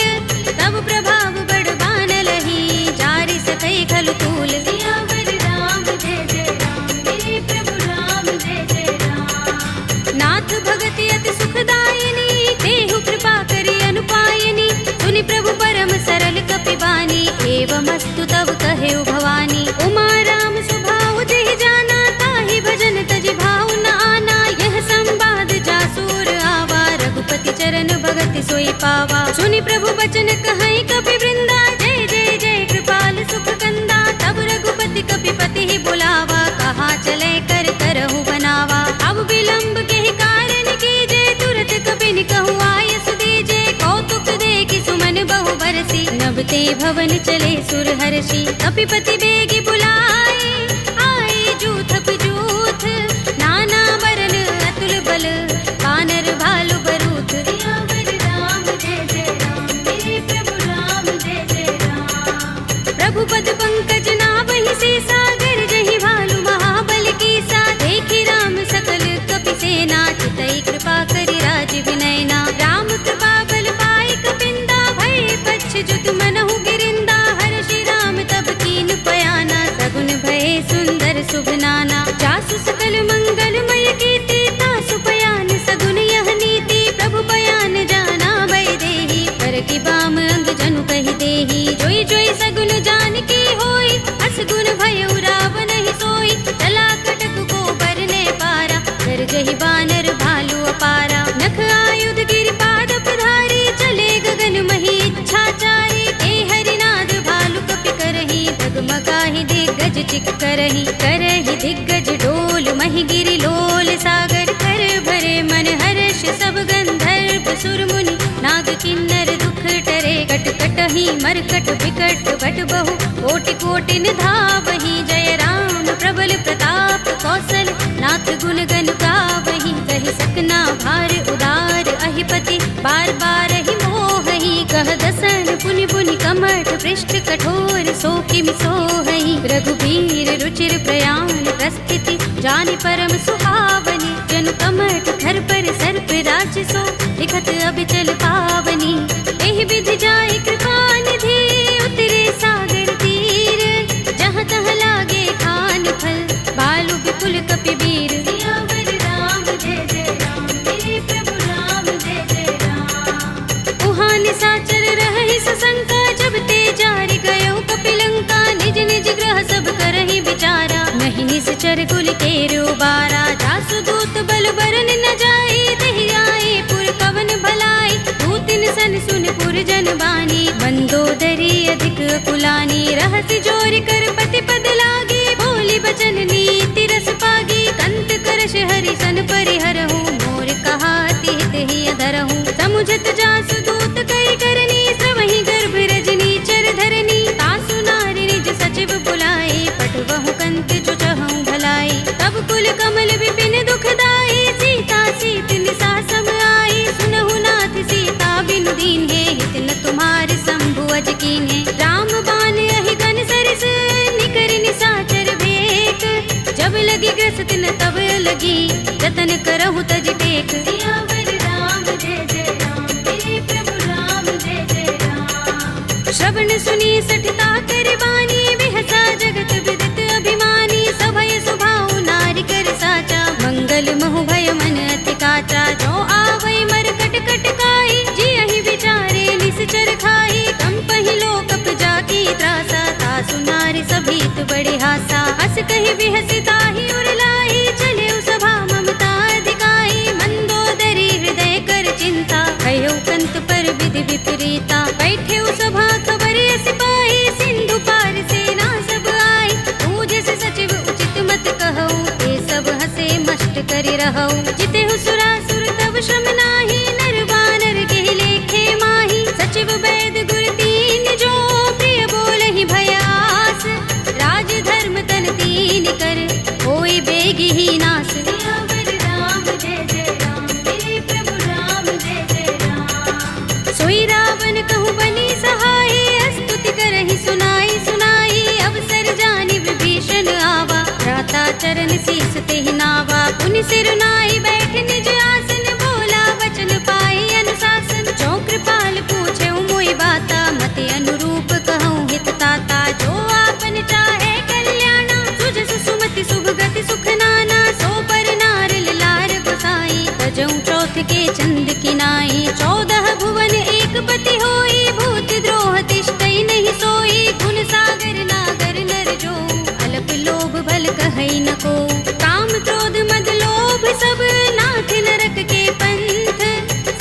तब प्रभाव बड़ बान लही, जारि सकई खलु तूल। सियावर राम जय जय राम, मेरे प्रभु राम जय जय राम। नाथ भगति अति सुखदायिनी, देहु कृपा करि अनुपायिनी, सुनि प्रभु परम सरल कपि बानी, एवमस्तु तब कहेउ भवानी। उमा राम स्वभाव जेहि जाना, ताहि भजन तजि भाव न आना, यह संवाद जासुर आवा, रघुपति चरण भगति सोई पावा। सुनि प्रभु बचन कहई कपि वृंदा, जय जय जय कृपाल सुख कंदा, तब रघुपति कपि पति ही बुलावा, कहा चले कर करहु बनावा। अब विलंब के कारण कीजे, तुरत कपि कहु आयस दीजे, कौतुक देखि सुमन बहु बरसी, नभ ते भवन चले सुर हर्षि। कपिपति बेगी बुलाए, आए जूथप जूथ, नाना वरन अतुल बल, वानर भालु बरूथ। सियावर राम जय जय राम, मेरे प्रभु राम जय जय राम। प्रभु पद पंकज नावहि सीसा, गरजहि भालु महाबल कीसा, देखि राम सकल कपि सेना, चितई कृपा करि राज विनयना। राम कृपा बल पाई कपिंदा, भय पच्छ जुत मनहु गिरिंदा, हर्षि राम तब कीन पयाना, सगुन भय सुंदर शुभ नाना। जासु सकल मंगलमय कीर्ति, तासु पयान सगुन यह नीति, प्रभु पयान जाना भय देहि, पर की बाम अंग जनु कहि देहि। जोई जोई सगुन जानकी होई, अस गुण भयउ रावण ही सोई, चला कटक को बरने पारा, गरजहि बानर भालु अपारा। नख आयुध गिरिपाद पधारी, चले गगन मही इच्छाचारी, के हरिनाद भालु कपि करही, डगमगाहि दिग्गज चिक करही। करही दिग्गज डोल महि गिरि लोल सागर, कर भरे मन हर्ष सब गंधर्व सुर मुनि, नाग किन्नर दुख टरे। कट कटहि मरकट विकट बट बहु, कोटि कोटि निधावहि, जय राम प्रबल प्रताप कौशल, नाथ गुण गण गावहि। कहि सकना भार उदार अहिपति, बार बार ही मोहहि, कह दसन पुनि पुनि कमठ पृष्ठ कठोर, सो किमि सोहहि। रघुबीर रुचिर प्रयाण प्रस्थिति, जानि परम सुहावनी, जनु कमठ धर पर सर्प राज सो, लिखत अबिचल पावनी। एहि विधि जाय कृपा निधि, उतरे सागर तीर, जहाँ तहाँ लागे खान फल, भालु विपुल कपि वीर। सियावर राम जय जय राम, मेरे प्रभु राम जय जय राम। उहाँ निशाचर रहहि सशंका, जब ते जारि गयो कपिलंका, निज निज ग्रह सब करहि विचारा, नहीं निश्चर कुल केरु बारा। जासु दूत बल बरन न जाई, तेहि आए पुर कवन भलाई, दूतिन सन सुनपुर जन बानी, मंदोदरी अधिक कुलानी, रहस्य जोर कर पति पद लागी, बोली बचन नीति रस पागी, कंत करश हरि सन परिहरहु, मोर कहा हित ही अधरहु, समुझत जासु दूत कई करनी, श्रवहि गर्भ रजनी चर धरनी, तासु नारी निज सचिव बुलाए, पटवहु कंत जो चहु भलाई, तब कुल कमल विपिन दुखदाई, सीता सीत निसा सम आई, सुनहु नाथ सीता बिनु दीन्हे, हित न तुम्हार शंभु अज कीन्हे, राम बाण अहि गन सरिस, निकर निसाचर भेक, जब लगी ग्रस्त न तब लगी, जतन करहु तज टेक, सियावर राम जय जय राम, मेरे प्रभु राम जय जय राम। श्रवण सुनी सठता कर बानी, बिहसा जगत विदित अभिमानी, सभय सुभाउ नारी कर साचा, मंगल महु भय मन अति काचा, जो आवै मर कट कट काई, जियहि विचारे निश्चर खाई, कंपहि लोक जाकी त्रासा, तासु नारी सभीत बड़े हासा, हस कहि बिहसी ताहि उर लाई, चले सभा ममता अधिकाई, मंदोदरी हृदय कर चिंता, कहो कंत पर विधि विपरीता, बैठे सभा खबर सिपाही, सिंधु पार सेना सब आई, पूज से सचिव उचित मत कहऊ, ये सब हसे मष्ट करि रहऊ, जिते सुरासुर तब श्रम नाही, नर बानर के लेखे माही, सचिव वैद गुर तीन जो, प्रिय बोलहि भयास, राज धर्म तन तीन कर, होई बेगी ही नास, सियावर राम जय जय राम, मेरे प्रभु राम जय जय राम। सोई रावण कहूँ बनी सहाय, स्तुति करहि सुनाई सुनाई, अवसर जानि विभीषण आवा, भ्राता चरण शीस तेहि नावा, पुनि सिर नाई बैठ निज आसन, बोला वचन पाई अनुशासन, जो कृपाल पूछे मोहि बाता, मति अनुरूप कहूँ हित ताता, जो आपन चाहे कल्याणा, सुजस सुमति शुभ गति सुख नाना, सो पर नार लार बसाई, तजऊ चौथ के चंद किनाई, 14 भुवन एक पति होई, भूत द्रोह तिष्ठई नहीं सोई, गुण सागर नागर नर जो, अल्प लोभ भल कहई न को, काम क्रोध मद लोभ सब, नाथ नरक के पंथ,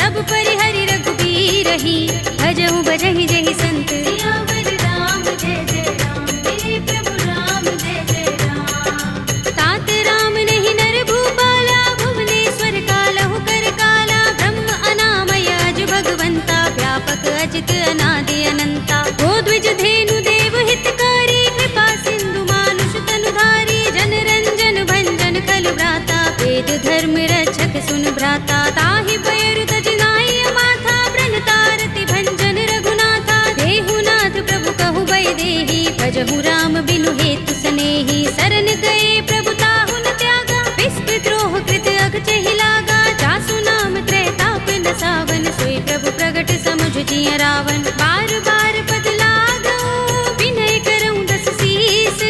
सब परिहरि रघुबीर ही, भजहु भजहि जहि संत, सियावर राम जय जय राम, मेरे प्रभु राम जय जय राम। तात राम नहीं नर भूपाला, भुवनेश्वर कालहु कर काला, ब्रह्म अनामय अज भगवंता, व्यापक अजित अनादि अनंता, गोद्विज धेनु देव हितकारी, कृपा सिंधु मानुष तनुधारी, जन रंजन भंजन खल भ्राता, वेद धर्म रक्षक सुन भ्राता, ताहि पैरु तज नाई माथा, ब्रह्मतारति भंजन रघुनाथा, देहुनाथ प्रभु कहु बै देहि, भजहु राम बिनु हेतु सनेहि, शरण गए प्रभु ताहु न त्यागा, विस्पि द्रोह कृत अगचहि लागा, जासु नाम त्रैताप न सावन, सोई प्रभु प्रगट समुझ जिय रावण, बार बार पद लागऊ, विनय करऊँ दस शीस,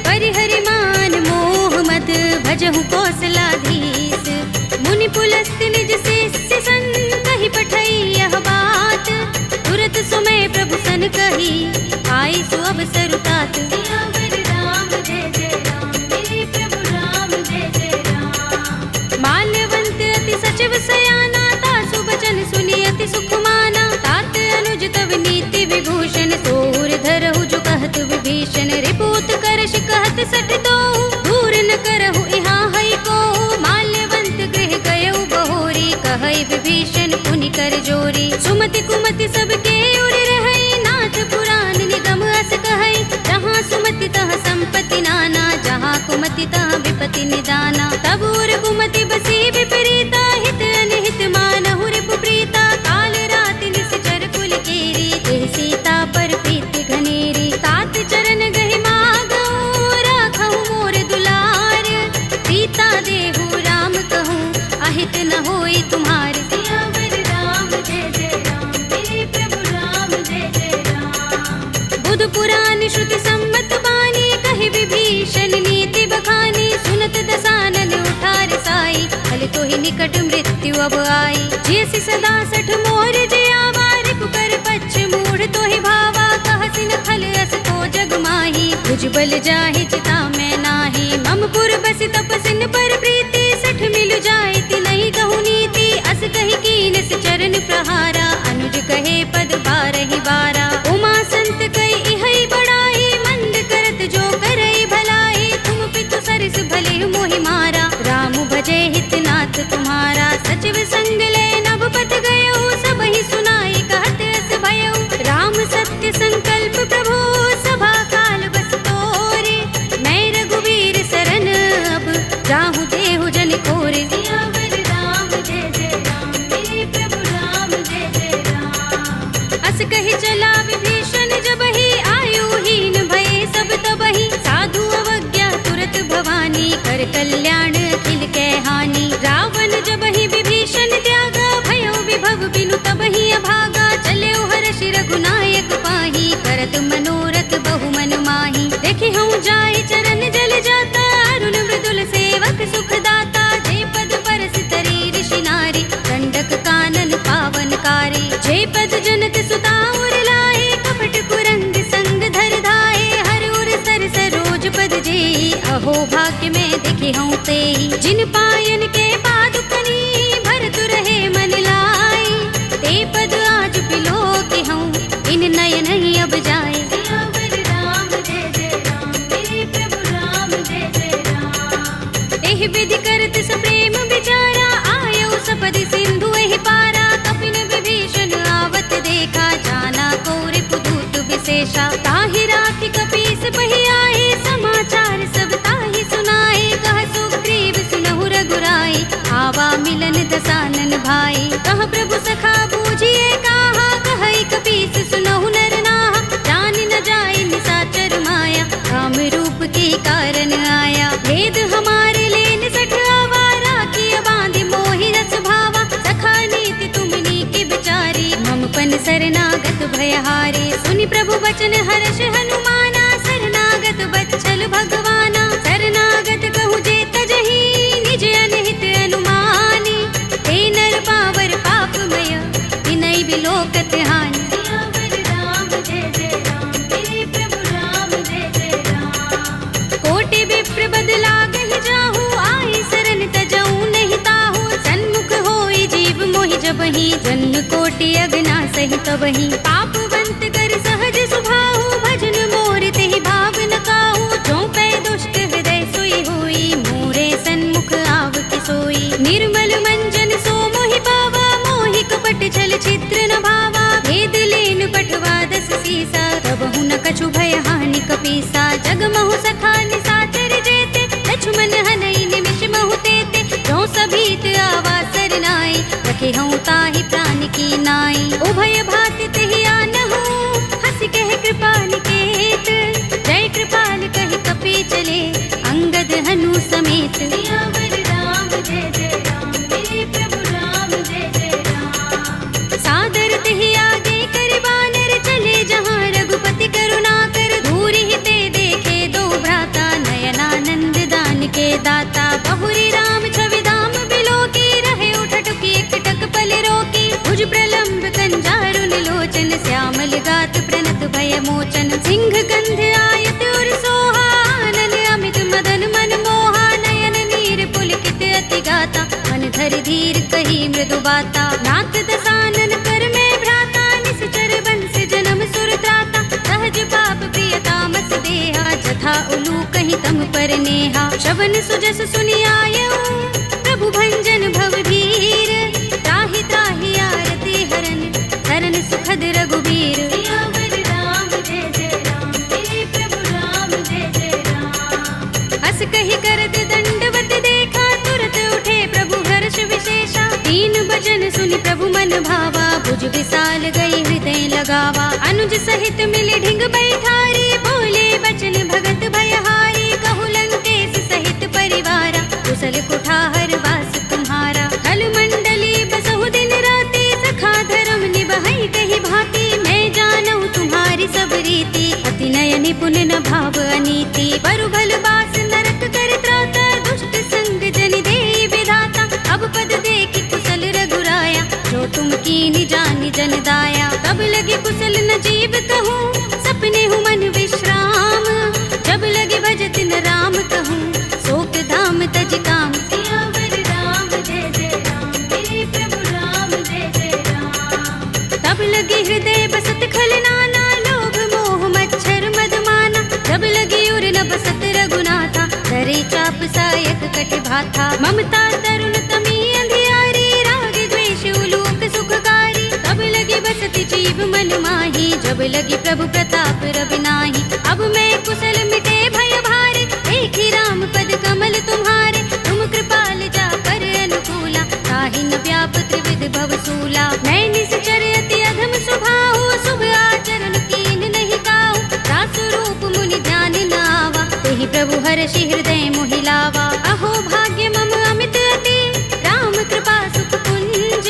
परिहरि मान मोह मद, भजहु कौशलाधीश, मुनि पुलस्त निज शिष्य संग, कहि पठई यह बात, तुरत सुमय प्रभु सन कही, आई सु अवसर तात, सियावर राम जय जय राम, मेरे प्रभु राम जय जय राम। माल्यवंत अति सचिव सयाना, तासु बचन सुनि अति सुख माना, तात अनुज तव नीति विभूषण, सोर धरहु जो कहत विभीषण, रिपुत करश कहत सठ तो, दूर न करहु इहाँ हई को, माल्यवंत गृह गयउ बहोरी, कहई विभीषण पुनि कर जोरी, सुमति कुमति सबके उर रहई, नाथ पुराण निगम अस कहई, जहाँ सुमति तहाँ संपत्ति नाना, जहाँ कुमति तहाँ विपत्ति निदाना, तब उर कुमति बसी विपरीता, हित अनहित मानहु रिपु प्रीता, काल राति निश्चर कुल केरी, देह सीता पर प्रीति घनेरी, तात चरण गहि मागऊ, राखहु मोर दुलार, सीता देहु राम कहूँ, अहित न होई तुम्हार, सियावर राम जय जय राम, मेरे प्रभु राम जय जय राम। बुध पुराण श्रुति सम्मत बानी, कहि विभीषण नीति बखानी, सुनत दसानन उठार साई, फल तो ही निकट मृत्यु अब आई, जैसी सदा सठ मोर जयावा, रिपु कर पच्छ मूढ़ तो ही भावा, कहसिन खल अस तो जग माही, तुझ बल जाहि चिता मैं नाही, मम पुर बस तपसिन पर प्रीति, सठ मिल जाए ति नहीं कहु नीति, अस कहि कीन चरण प्रहारा, अनुज कहि रघुनायक पाही, करत मनोरथ बहु मन माही। देखे हूँ जाय चरण जल जाता, अरुण मृदुल सेवक सुख दाता। जे पद परस तरी ऋषि नारी, दंडक कानन पावनकारी। जे पद जनत सुता उर लाए, कपट कुरंग संग धर धाए। हर उर सर सरोज पद जेई, अहो भाग्य में देखे हूँ तेई। जिन पायन के पादुकनी, भरत रहे मन लाई। ते पद आज बिलो के हूँ, इन नयन ही अब जाए। सियावर राम जय जय राम, मेरे प्रभु राम जय जय राम। एहि विधि करत सप्रेम विचारा, आयो सपदि सिंधु एहि पारा। कपिन विभीषण आवत देखा, जाना कौरि पुदूत विशेषा। ताहि राखि कपीस बहि आए, समाचार सब ताहि सुनाए। कह सुग्रीव सुनहु रघुराई, आवा मिलन दसानन भाई। कह प्रभु सखा बूझिए कहा, कहई कपीस सुनहु नर नाहा। जान न जाए निशाचर माया, काम रूप के कारण आया। भेद हमारे लेन सठ आवारा, किया बांधि मोहि रस भावा। सखा नीति तुमनी के बिचारी, मम पन शरणागत भयहारी। सुनि प्रभु वचन हर्ष हनुमाना, शरणागत बच्चल भगवाना। शरणागत कहूँ जे तजहि, निज अनहित अनुमानी। हे नर पावर पापमय, विनय बिलोकत हानि। सियावर राम जय जय राम, मेरे प्रभु राम जय जय राम। कोटि विप्र बदला गहि जाहू, आई शरण तजऊ नहीं ताहू। सन्मुख होई जीव मोहि जबहि, जन्म कोटि अगना सहि तबहि। पापवंत कर सहज सुभाहु, भजन मोर तेहि भाव न काहू। जो पै दुष्ट हृदय सोई होई, मोरे सन्मुख आव के सोई। निर्मल मंजन सो मोहि पावा, मोहि कपट छल चित्र न भावा। भेद लेन पठवा दस सीसा, तबहु न कछु भय हानि कपीसा। जग महु सखा निशाचर जेते, लक्ष्मण हनई निमिष महु तेते। जो सभीत आवा सरनाई, रखे हूँ ताहि प्राण की नाई। उभय भाति तेहि आनहु, हंस कह कृपाल केत। जय कृपाल कहि कपी चले, अंगद हनु समेत। सियावर राम जय जय राम, मेरे प्रभु राम जय जय राम। सादर तेहि आगे कर बानर, चले जहाँ रघुपति करुणा कर। दूर ही ते देखे दो भ्राता, नयनानंद दान के दाता। बहुरी राम छवि धाम बिलो की, रहे उठटुकी एकटक पल रोकी। भुज प्रलंब कंजारुन लोचन, श्यामल गात प्रणत भय मोचन। सिंह गंध आयत उर सोहा, आनन अमित मदन मन मोहा। नयन नीर पुलकित अति गाता, मन धरि धीर कही मृदु बाता। नाथ दसानन कर में भ्राता, निश्चर बंस जन्म सुर त्राता। सहज पाप प्रिय तामस देहा, जथा उलू कहीं तम पर नेहा। श्रवण सुजस सुनि आयऊ, प्रभु भंजन भव भीर। त्राहि त्राहि आरती हरन, शरण सुखद रघुबीर। सियावर राम जय जय राम, मेरे प्रभु राम जय जय राम। हस कहि करत दंडवत देखा, तुरत उठे प्रभु हर्ष विशेषा। दीन भजन सुनि प्रभु मन भावा, भुज विशाल गई हृदय लगावा। अनुज सहित मिले ढिंग बैठारी, बोले बचन भगत भयहारी। कहु लंकेश सहित परिवारा, कुशल कुठार वास तुम्हारा। खल मंडली बसहु दिन राति, सखा धर्म निबहै कहि भांति। मैं जानऊ तुम्हारी सब रीति, अति नय निपुण न भाव अनीति। बरु भल बास नरक कर त्राता, दुष्ट संग जन देई विधाता। अब पद देखि कुशल रघुराया, जो तुम कीनि जानि जन दाया। तब लगे कुशल न जीव कहूँ, सपने हूँ मन विश्राम। जब लगे भजत न राम कहूँ, शोक धाम तज काम। सियावर राम जय जय राम, मेरे प्रभु राम जय जय राम। तब लगे हृदय बसत खल नाना, लोभ मोह मच्छर मदमाना। जब लगे उर न बसत रघुनाथा, धरे चाप सायक कट भाथा। ममता तरुण तमी अंधियारी, राग द्वेष उलूक सुखकारी। तब लगे बसत जीव मन माही, जब लगे प्रभु प्रताप रवि नाही। अब मैं कुशल मिटे भय भारे, देखी राम पद कमल तुम्हारे। तुम कृपाल जा कर अनुकूला, ताहि न व्याप त्रिविध भव सूला। मैं निश्चर अति अधम स्वभाव, शुभ आचरण कीन नहीं काहू। दासु रूप मुनि ध्यान न आवा, तेहि प्रभु हर्षि हृदय मोहि लावा। अहो भाग्य मम अमित अति, राम कृपा सुख कुंज।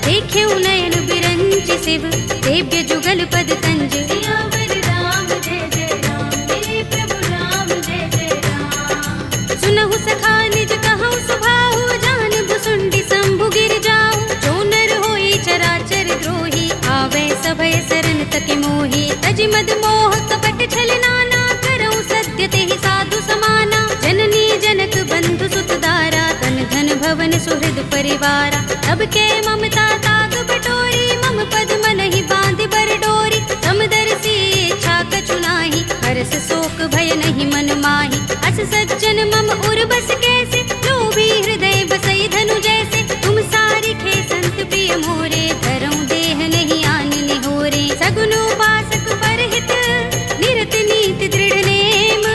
देख्यऊ नयन बिरंच शिव, दिव्य जुगल पद कंज। सियावर राम जय जय राम, मेरे प्रभु राम जय जय राम। सुनहु सखा निज कहूँ सुभाहु, जान भुसुंडी शंभु गिर जाऊ। जो नर होई चराचर द्रोही, आवे सभय शरण तक मोही। तज मद मोह कपट छल नाना, करऊँ सत्य तेहि साधु समाना। जननी जनक बंधु सुत दारा, तन धन भवन सुहृद परिवारा। तब के ममता ताग बटोरी, मम पद मन ही बांध बर डोरी। समदर्शी इच्छा कछु नाही, हरस शोक भय नहीं मन माही। अस सज्जन मम उर बस कैसे, लोभी हृदय बसई धनु जैसे। तुम सारिखे संत प्रिय मोरे, धरऊँ देह नहीं आन निहोरे। सगुन उपासक परहित, निरत नीति दृढ़ नेम।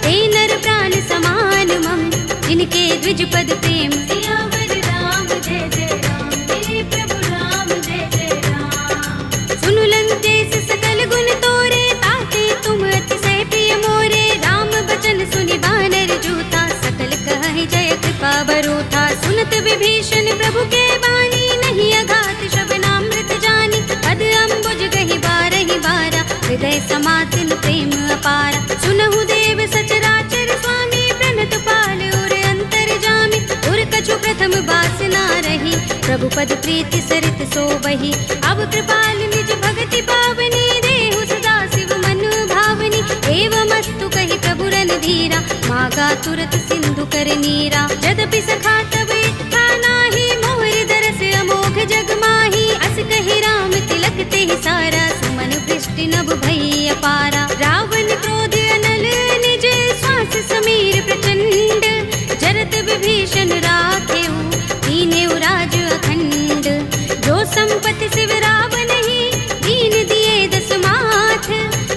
ते नर प्राण समान मम, जिनके द्विज पद प्रेम। सियावर राम जय जय राम, मेरे प्रभु राम जय जय राम। सुनु लंकेश सकल गुण तोरे, ताते तुम अतिशय प्रिय मोरे। राम बचन सुनि बानर जूथा, सकल कहहि जय कृपा बरूथा। सुनत विभीषण प्रभु के बानी, नहीं अघात श्रवणामृत जानी। पद अम्बुज गहि बारहि बारा, हृदय समातिन प्रेम अपारा। सुनहु देव सचराचर स्वामी, प्रणत पाल उर अंतर जामी। उर कछु प्रथम बासना रही, प्रभु पद प्रीति सरित सोबहि। अब कृपाल निज भगति पावनी, देहु सदा शिव मन भावनी। एवमस्तु कहि प्रभु रणधीरा, मागा तुरत सिंधु कर नीरा। यद्यपि सखा तब इच्छा नाही, मोर दरस अमोघ जग माही। अस कहि राम तिलक तेहि सारा, सुमन वृष्टि नभ भई अपारा। रावण क्रोध अनल निज, श्वास समीर प्रचंड। जरत विभीषण राखेऊ, दीनेउ राज अखंड। जो संपत्ति शिव रावण ही, दीन दिए दस माथ।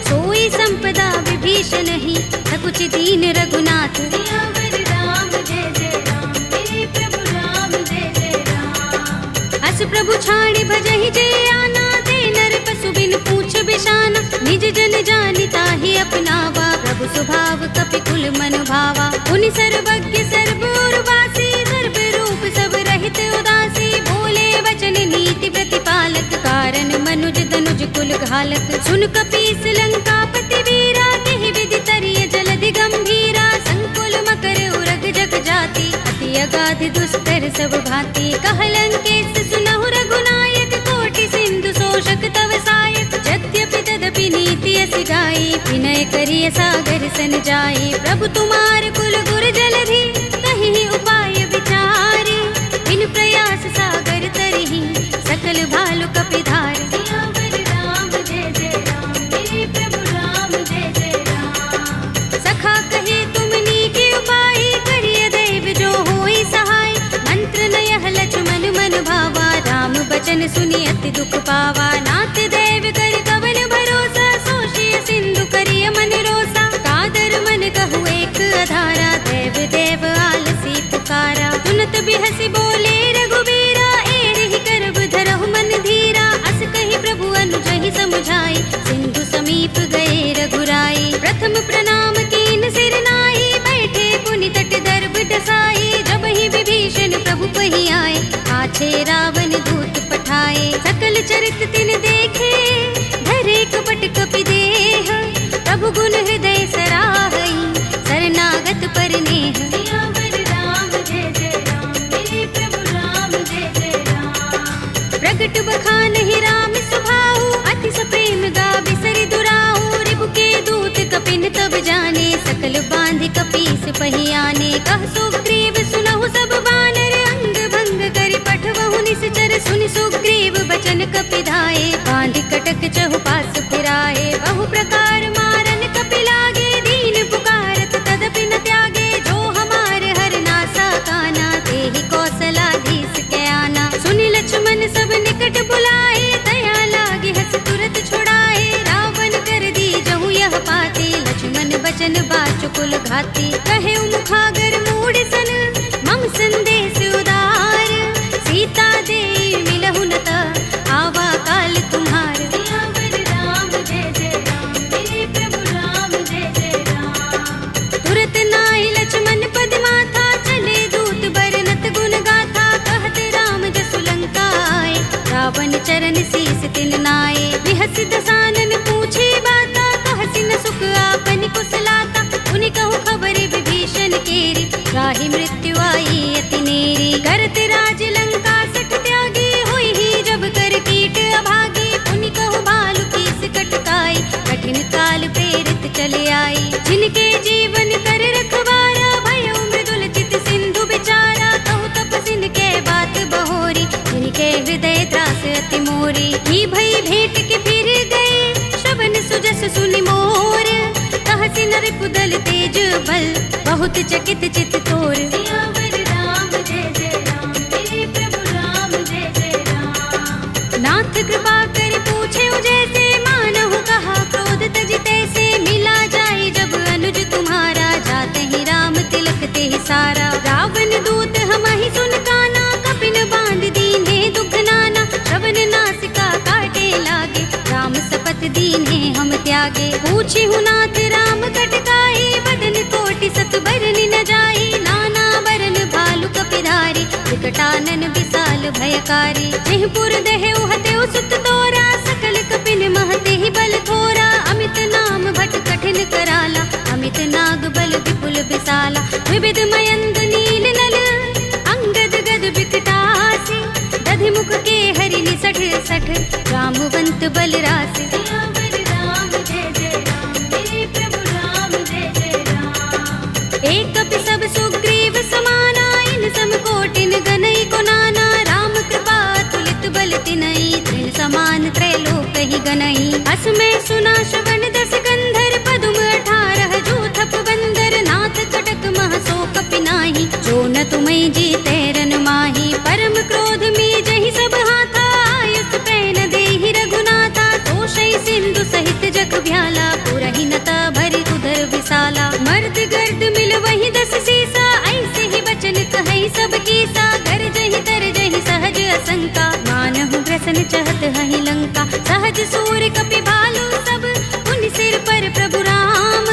सोई संपदा विभीषण ही, सकुच दीन रघुनाथ। सियावर राम जय जय राम, मेरे प्रभु राम जय जय राम। अस प्रभु छाड़ी भजहि जय आना, ते नर पशु बिन पूछ बिशाना। निज जन जानि ताहि अपनावा, प्रभु स्वभाव कपि कुल मन भावा। पुनि सर्वज्ञ सर्व उर्वासी, सर्व रूप सब रहित उदासी। बोले वचन नीति प्रतिपालक, कारण मनुज तनुज कुल घालक। सुन कपीस लंकापति वीरा, केहि विधि तरिय जलधि गंभीरा। संकुल मकर उरग जग जाति, अति अगाध दुस्तर सब भांति। कह लंकेश सुनहु रघुनायक, कोटि सिंधु शोषक तव सायक। यद्यपि तदपि नीति अस गाई, विनय करिय सागर सन जाई। प्रभु तुम्हार कुल गुर जलधि, कहि उपाय विचारी। बिन प्रयास सागर तरहि, सकल भालु कपिधार। सियावर राम जय जय राम, मेरे प्रभु राम जय जय राम। सखा कहे तुम नीके उपाय, करिय दैव जो होई सहाय। मंत्र नयह लक्ष्मण मन भावा, राम बचन सुनि अति दुख पावा। नाथ दैव कर कवन भरोसा, सोषिय सिंधु करिय मन रोसा। कादर मन कहु एक अधारा, देव देव आलसी पुकारा। सुनत बिहसि बोले रघुबीरा, एहि करब धरहु मन धीरा। अस कहि प्रभु अनुजहि समुझाई, सिंधु समीप गए रघुराई। प्रथम प्रणाम कीन सिर नाई, बैठे पुनि तट दर्भ डसाई। जब ही विभीषण प्रभु पहि आए, पाछे रावण दूत पठाए। सकल चरित तिन देखे, धरे कपट कपि देह। प्रभु गुण हृदय सराहई, शरणागत पर नेह। सियावर राम जय जय राम, मेरे प्रभु राम जय जय राम। प्रगट बखानहि राम सुभाऊ, अति सप्रेम गावि सरि दुराऊ। रिपु के दूत कपिन तब जाने, सकल बांधि कपीस पहि आने। कह सुग्रीव सुनहु सब बानर, अंग भंग करि पठवहु निश्चर। सुनि सुग्रीव बचन कपिधाए, बांधि कटक चहुपास फिराए। बहु प्रकार मारन कपि लागे, दीन पुकारत तदपि न त्यागे। जो हमार हर नासा काना, तेहि कौशलाधीश के आना। सुनि लक्ष्मण सब निकट बुलाए, दया लागे हस तुरत छुड़ाए। रावण कर दी जहु यह पाती, लक्ष्मण बचन बाचुकुल घाती। कहे मुखागर मूढ़ सन, मम संदेश उदार। सीता दे मिलहु न त, आवा काल तुम्हार। सियावर राम जय जय राम, मेरे प्रभु राम जय जय राम। तुरत नाहि लक्ष्मण पद माथा, चले दूत बरनत गुण गाथा। कहत राम जसु लंका आए, रावण चरण शीस तिन नाये। बिहस दसानन पूछे बाता, कहसी न सुख आपन कुशलाता। उनि कहु खबर विभीषण केरी, राहि मृत्यु आई अति नेरी। करत राज लंका सठ त्यागी, हुई ही जब कर कीट अभागी। उनि कहु भालु कीस कटकाई, कठिन काल प्रेरित चले आई। जिनके जीवन कर रखवारा, भयउ मृदुल चित सिंधु बिचारा। कहु तपसिन के बात बहोरी, जिनके हृदय त्रास अति मोरी। ही भई भेंट के फिर गए, श्रवण सुजस सुनि मोर। कहसी नर कुदल तेज बल, बहुत चकित चित तोर। सियावर राम जय जय राम, मेरे प्रभु राम जय जय राम। नाथ कृपा कर पूछे जैसे, मानहु कहा क्रोध तज तैसे। मिला जाए जब अनुज तुम्हारा, जाते ही राम तिलक ते सारा। रावण दूत हमहि सुन काना, कपिन बांध दीन्हे दुख नाना। श्रवण नासिका काटे लागे, राम सपत दीन्हे हम त्यागे। पूछिहु नाथ राम कटकाई, बदन कोटि सत बरन न जाई। नाना बरन भालु कपिधारी, विकटानन विशाल भयकारी। जेहि पुर देहु हतेउ सुत तोरा, सकल कपिन महते ही बल थोरा। अमित नाम भट कठिन कराला, अमित नाग बल विपुल विशाला। विविध मयंग नील नल, अंगद गद विकटासी। दधि मुख के हरि निसठ सठ, रामवंत बल रासि। सियावर राम जय जय राम, मेरे प्रभु राम जय जय राम। एक कपि सब सुग्रीव समाना, इन सम कोटिन गनई को नाना। राम कृपा तुलित बल तिनई, तृण समान त्रैलोक ही गनई। अस में सुना श्रवण दस गंधर, पदुम 18 जूथप बंदर। नाथ कटक मह सो कपि नाही, जो न तुम्हें जीते रन माही। परम क्रोध में जहि सब हाथा, आयुष पैन देहि रघुनाथा। तोषै सिंधु सहित जग भ्याला, पुरहि नता भरि उदर विशाला। मर्द गर्द मिल वही 10 सीसा, ऐसे ही बचन कहै सब कीसा। गरजहि तरजहि सहज असंका, मानहु ग्रसन चहत हहि लंका। सहज सूर कपि भालु सब, उन सिर पर प्रभु राम।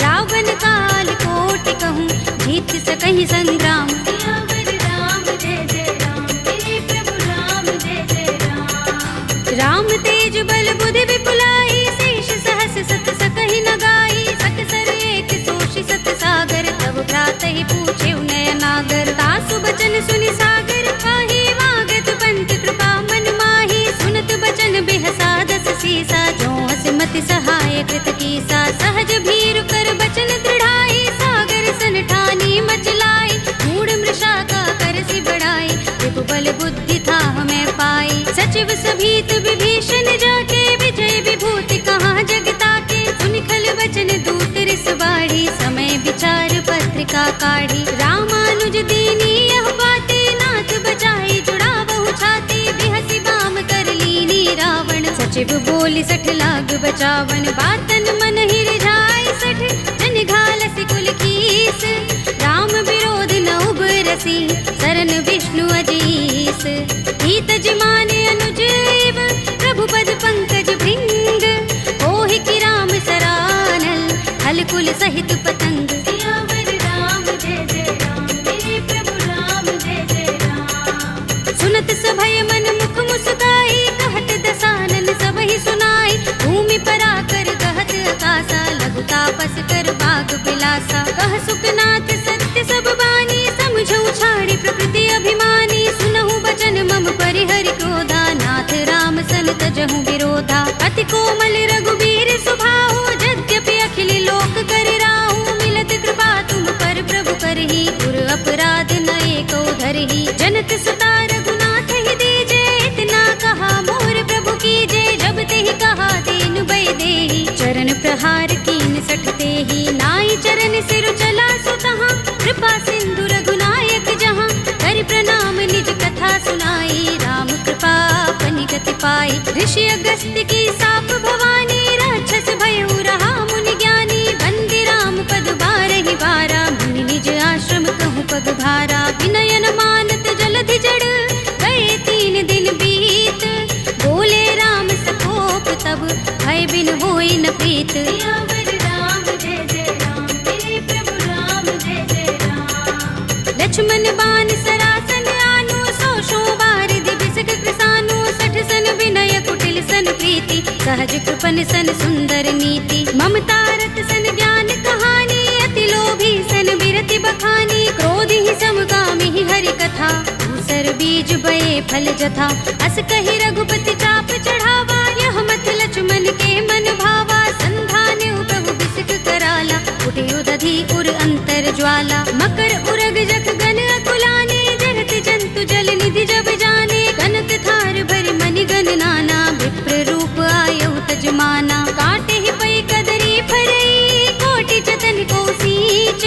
रावण काल कोटि कहूँ, जीत सकहि संग्राम। सियावर राम जय जय राम, मेरे प्रभु राम जय जय राम। राम तेज बल बुद्धि विपुलाई, शेष सहस सत सकहि न गाई। सकसर एक सोषि सत सागर, तब भ्रातहि पूछे नयनागर। तासु बचन सुनि सागर काहि, मागत पंत कृपा मन माही। सुनत बचन बिहसा 10 सीसा, जो हस मति सहाय कृत कीसा। सहज भीरु कर बचन दृढ़ाई, सागर सन ठानी मचलाई। मूढ़ मृषा का करसि बढ़ाई, रिपु बल बुद्धि था हमें पाई। सचिव सभीत विभीषण जाके, विजय विभूति कहाँ जग ताके। सुनि खल बचन दूत रिस बाढ़ी, समय विचार पत्रिका काढ़ी। रामानुज दीनी यह बातें, नाथ बचाई जुड़ावहु छाती। बिहसि बाम कर लीनी रावण, सचिव बोली 60 लाग बचावन। बातन मन ही रिझाई 60, जन घालसि कुल कीस। राम विरोध न उबरसी, सरन विष्णु अजीस। हित जिमाने अनुज एव, प्रभु पद पंकज भृंग। ओहि की राम सरानल, हल कुल सहित पतंग। सियावर राम जय जय राम, मेरे प्रभु राम जय जय राम। सुनत सभय मन मुख मुस्काई, कहत दसानन सबहि सुनाई। भूमि पराकर गहत आकाशा, लघु तापस कर बाग बिलासा। कह सुखनाथ सत्य सब बानी, समझौ छाड़ी प्रकृति अभिमानी। सुनहु बचन मम परिहरि क्रोधा, नाथ राम सन तजहु विरोधा। अति कोमल रघुबीर सुभाहु, यद्यपि अखिल लोक कर राहु। मिलत कृपा तुम पर प्रभु करही, गुर अपराध न एको धरही। जनक सुता रघुनाथ ही दीजे, इतना कहा मोर प्रभु कीजे। जब तेहि कहा दीन भय देहि, चरण प्रहार कीन 60 तेहि। नाई चरण सिर चला सुतहाँ, कृपा सिंधु रघुनायक जहाँ। कर प्रणाम निज कथा सुनाई, राम कृपा अपनि गति पाई। ऋषि अगस्त्य की साप भवानी, राक्षस भयउ रहा मुनि ज्ञानी। बंदी राम पद बारहि बारा, मुनि निज आश्रम कहूँ पग भारा। विनयन मानत जलधि जड़, गए 3 दिन बीत। बोले राम सकोप तब, भय बिन होई न प्रीत। सियावर राम जय जय राम, मेरे प्रभु राम जय जय राम। लक्ष्मण बान सरासन आनो, 100 बार दिबिसक कृसानो। 60 सन विनय कुटिल सन प्रीति, प्रीति, सहज कृपन सन सुंदर नीति, ममता रत सन ज्ञान कहानी, अति लोभी सन बिरति बखानी, क्रोध ही समकामी ही हरि कथा, दूसर बीज बये फल जथा, अस कहि रघुपति चाप चढ़ावा, यह मत लक्ष्मण के मन भावा, संधान प्रभु बिसिक कराला, उठे उदधि उर अंतर ज्वाला, मकर उरग जख गन अकुलाने, जरत जंतु जल निधि जब जाने, कनक थार भर मनि गण नाना, विप्र रूप आयौ तजमाना, काटे ही पै कदरी फरई, कोटि जतन को सींच,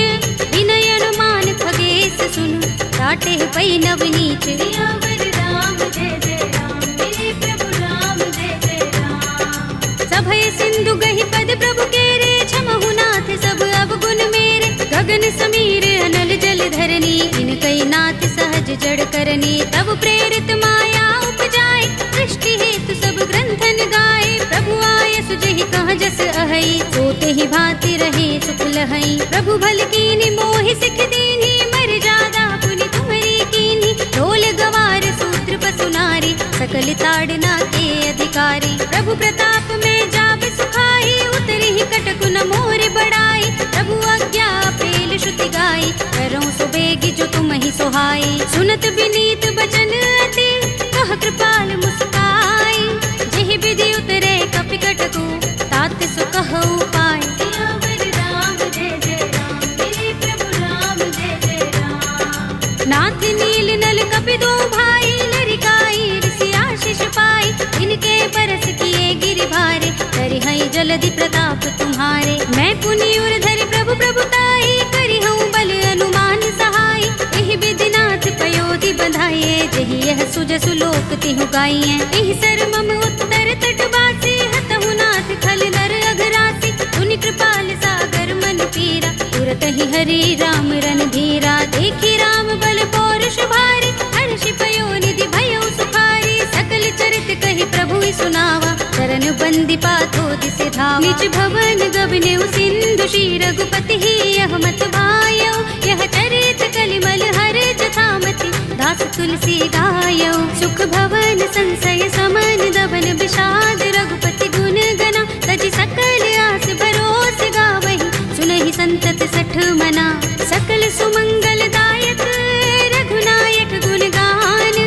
विनय अनुमान खगेश सुन, काटे ही पै नवनीच, सियावर राम जय जय राम, मेरे प्रभु राम जय जय राम, सभय सिंधु गहि पद प्रभु केरे, छमहु नाथ सब अवगुण मेरे, गगन समीर अनल जल धरनी, इनकई नाथ सहज जड़ करनी, तब प्रेरित माया उपजाए, सृष्टि हेतु सब ग्रंथन गाए, प्रभु आय सुजहि कहाँ जस अहै, सोते ही भांति रहे सुख लहै, प्रभु भल कीनी मोहि सिख दीनी, मर जादा पुनि तुम्हरी कीनी, ढोल गवार सूत्र पसु नारी, सकल ताड़ना के अधिकारी, प्रभु प्रताप में जाब सुखाई, उतरी ही कटकु न मोर बढ़ाई, प्रभु आज्ञा पेल श्रुति गाई, करऊं सो बेगी जो तुम ही सोहाई, सुनत विनीत बचन अति, कह कृपाल मुस्काई, जेहि विधि उतरे कपि कटकु, तात सो कहु पाय, सियावर राम जय जय राम, मेरे प्रभु राम जय जय राम, नाथ नील नल कपि दो भाई, लरिकाई ऋषि आशीष पाई, इनके बरस किए गिरि भारे, करिहई जलधि प्रताप तुम्हारे, मैं पुनि उर धरि प्रभु प्रभुताई, करिहऊँ बल अनुमान सहाय, एहि विधिनाथ पयोधि बधाइए, जेहि यह सुजसु लोक तिहु गाइए, एहि सर मम उत्तर तट बासी, हतहु नाथ खल नर अघरासी, सुनि कृपाल सागर मन पीरा, तुरत ही हरि राम रन धीरा, देखी राम बल पौरुष भारी, हर्षि पयो निधि भयो सुखारी, सकल चरित कहि प्रभु ही सुनावा, चरण बंदी पाथो दिसे धावा, निज भवन गबनेउ सिंधु श्री रघुपति ही यह मत भायौ, यह चरित कलिमल हर जथामति, दास तुलसी गायौ, सुख भवन संशय समन दबन विषाद, रघुपति गुण गना, तजि सकल आस भरोस गावहि, सुनहि संतत सठ मना, सकल सुमंगल दायक रघुनायक गुण गान,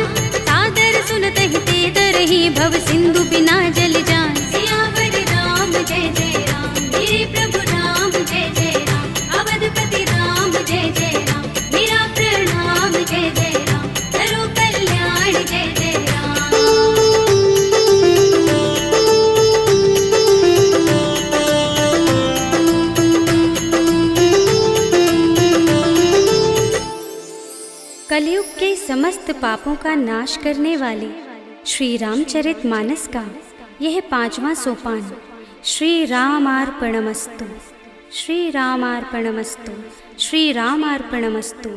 सादर सुनतहि ते तरहि भव सिंधु बिना जल जान, सियावर राम जय जय राम, मेरे प्रभु राम जय जय राम, अवधपति राम जय जय राम, मेरा प्रणाम जय जय राम, करो कल्याण जय जय राम। कलयुग के समस्त पापों का नाश करने वाले श्री रामचरित मानस का यह 5वां सोपान, श्री रामार्पणमस्तु, श्री रामार्पणमस्तु, श्री रामार्पणमस्तु।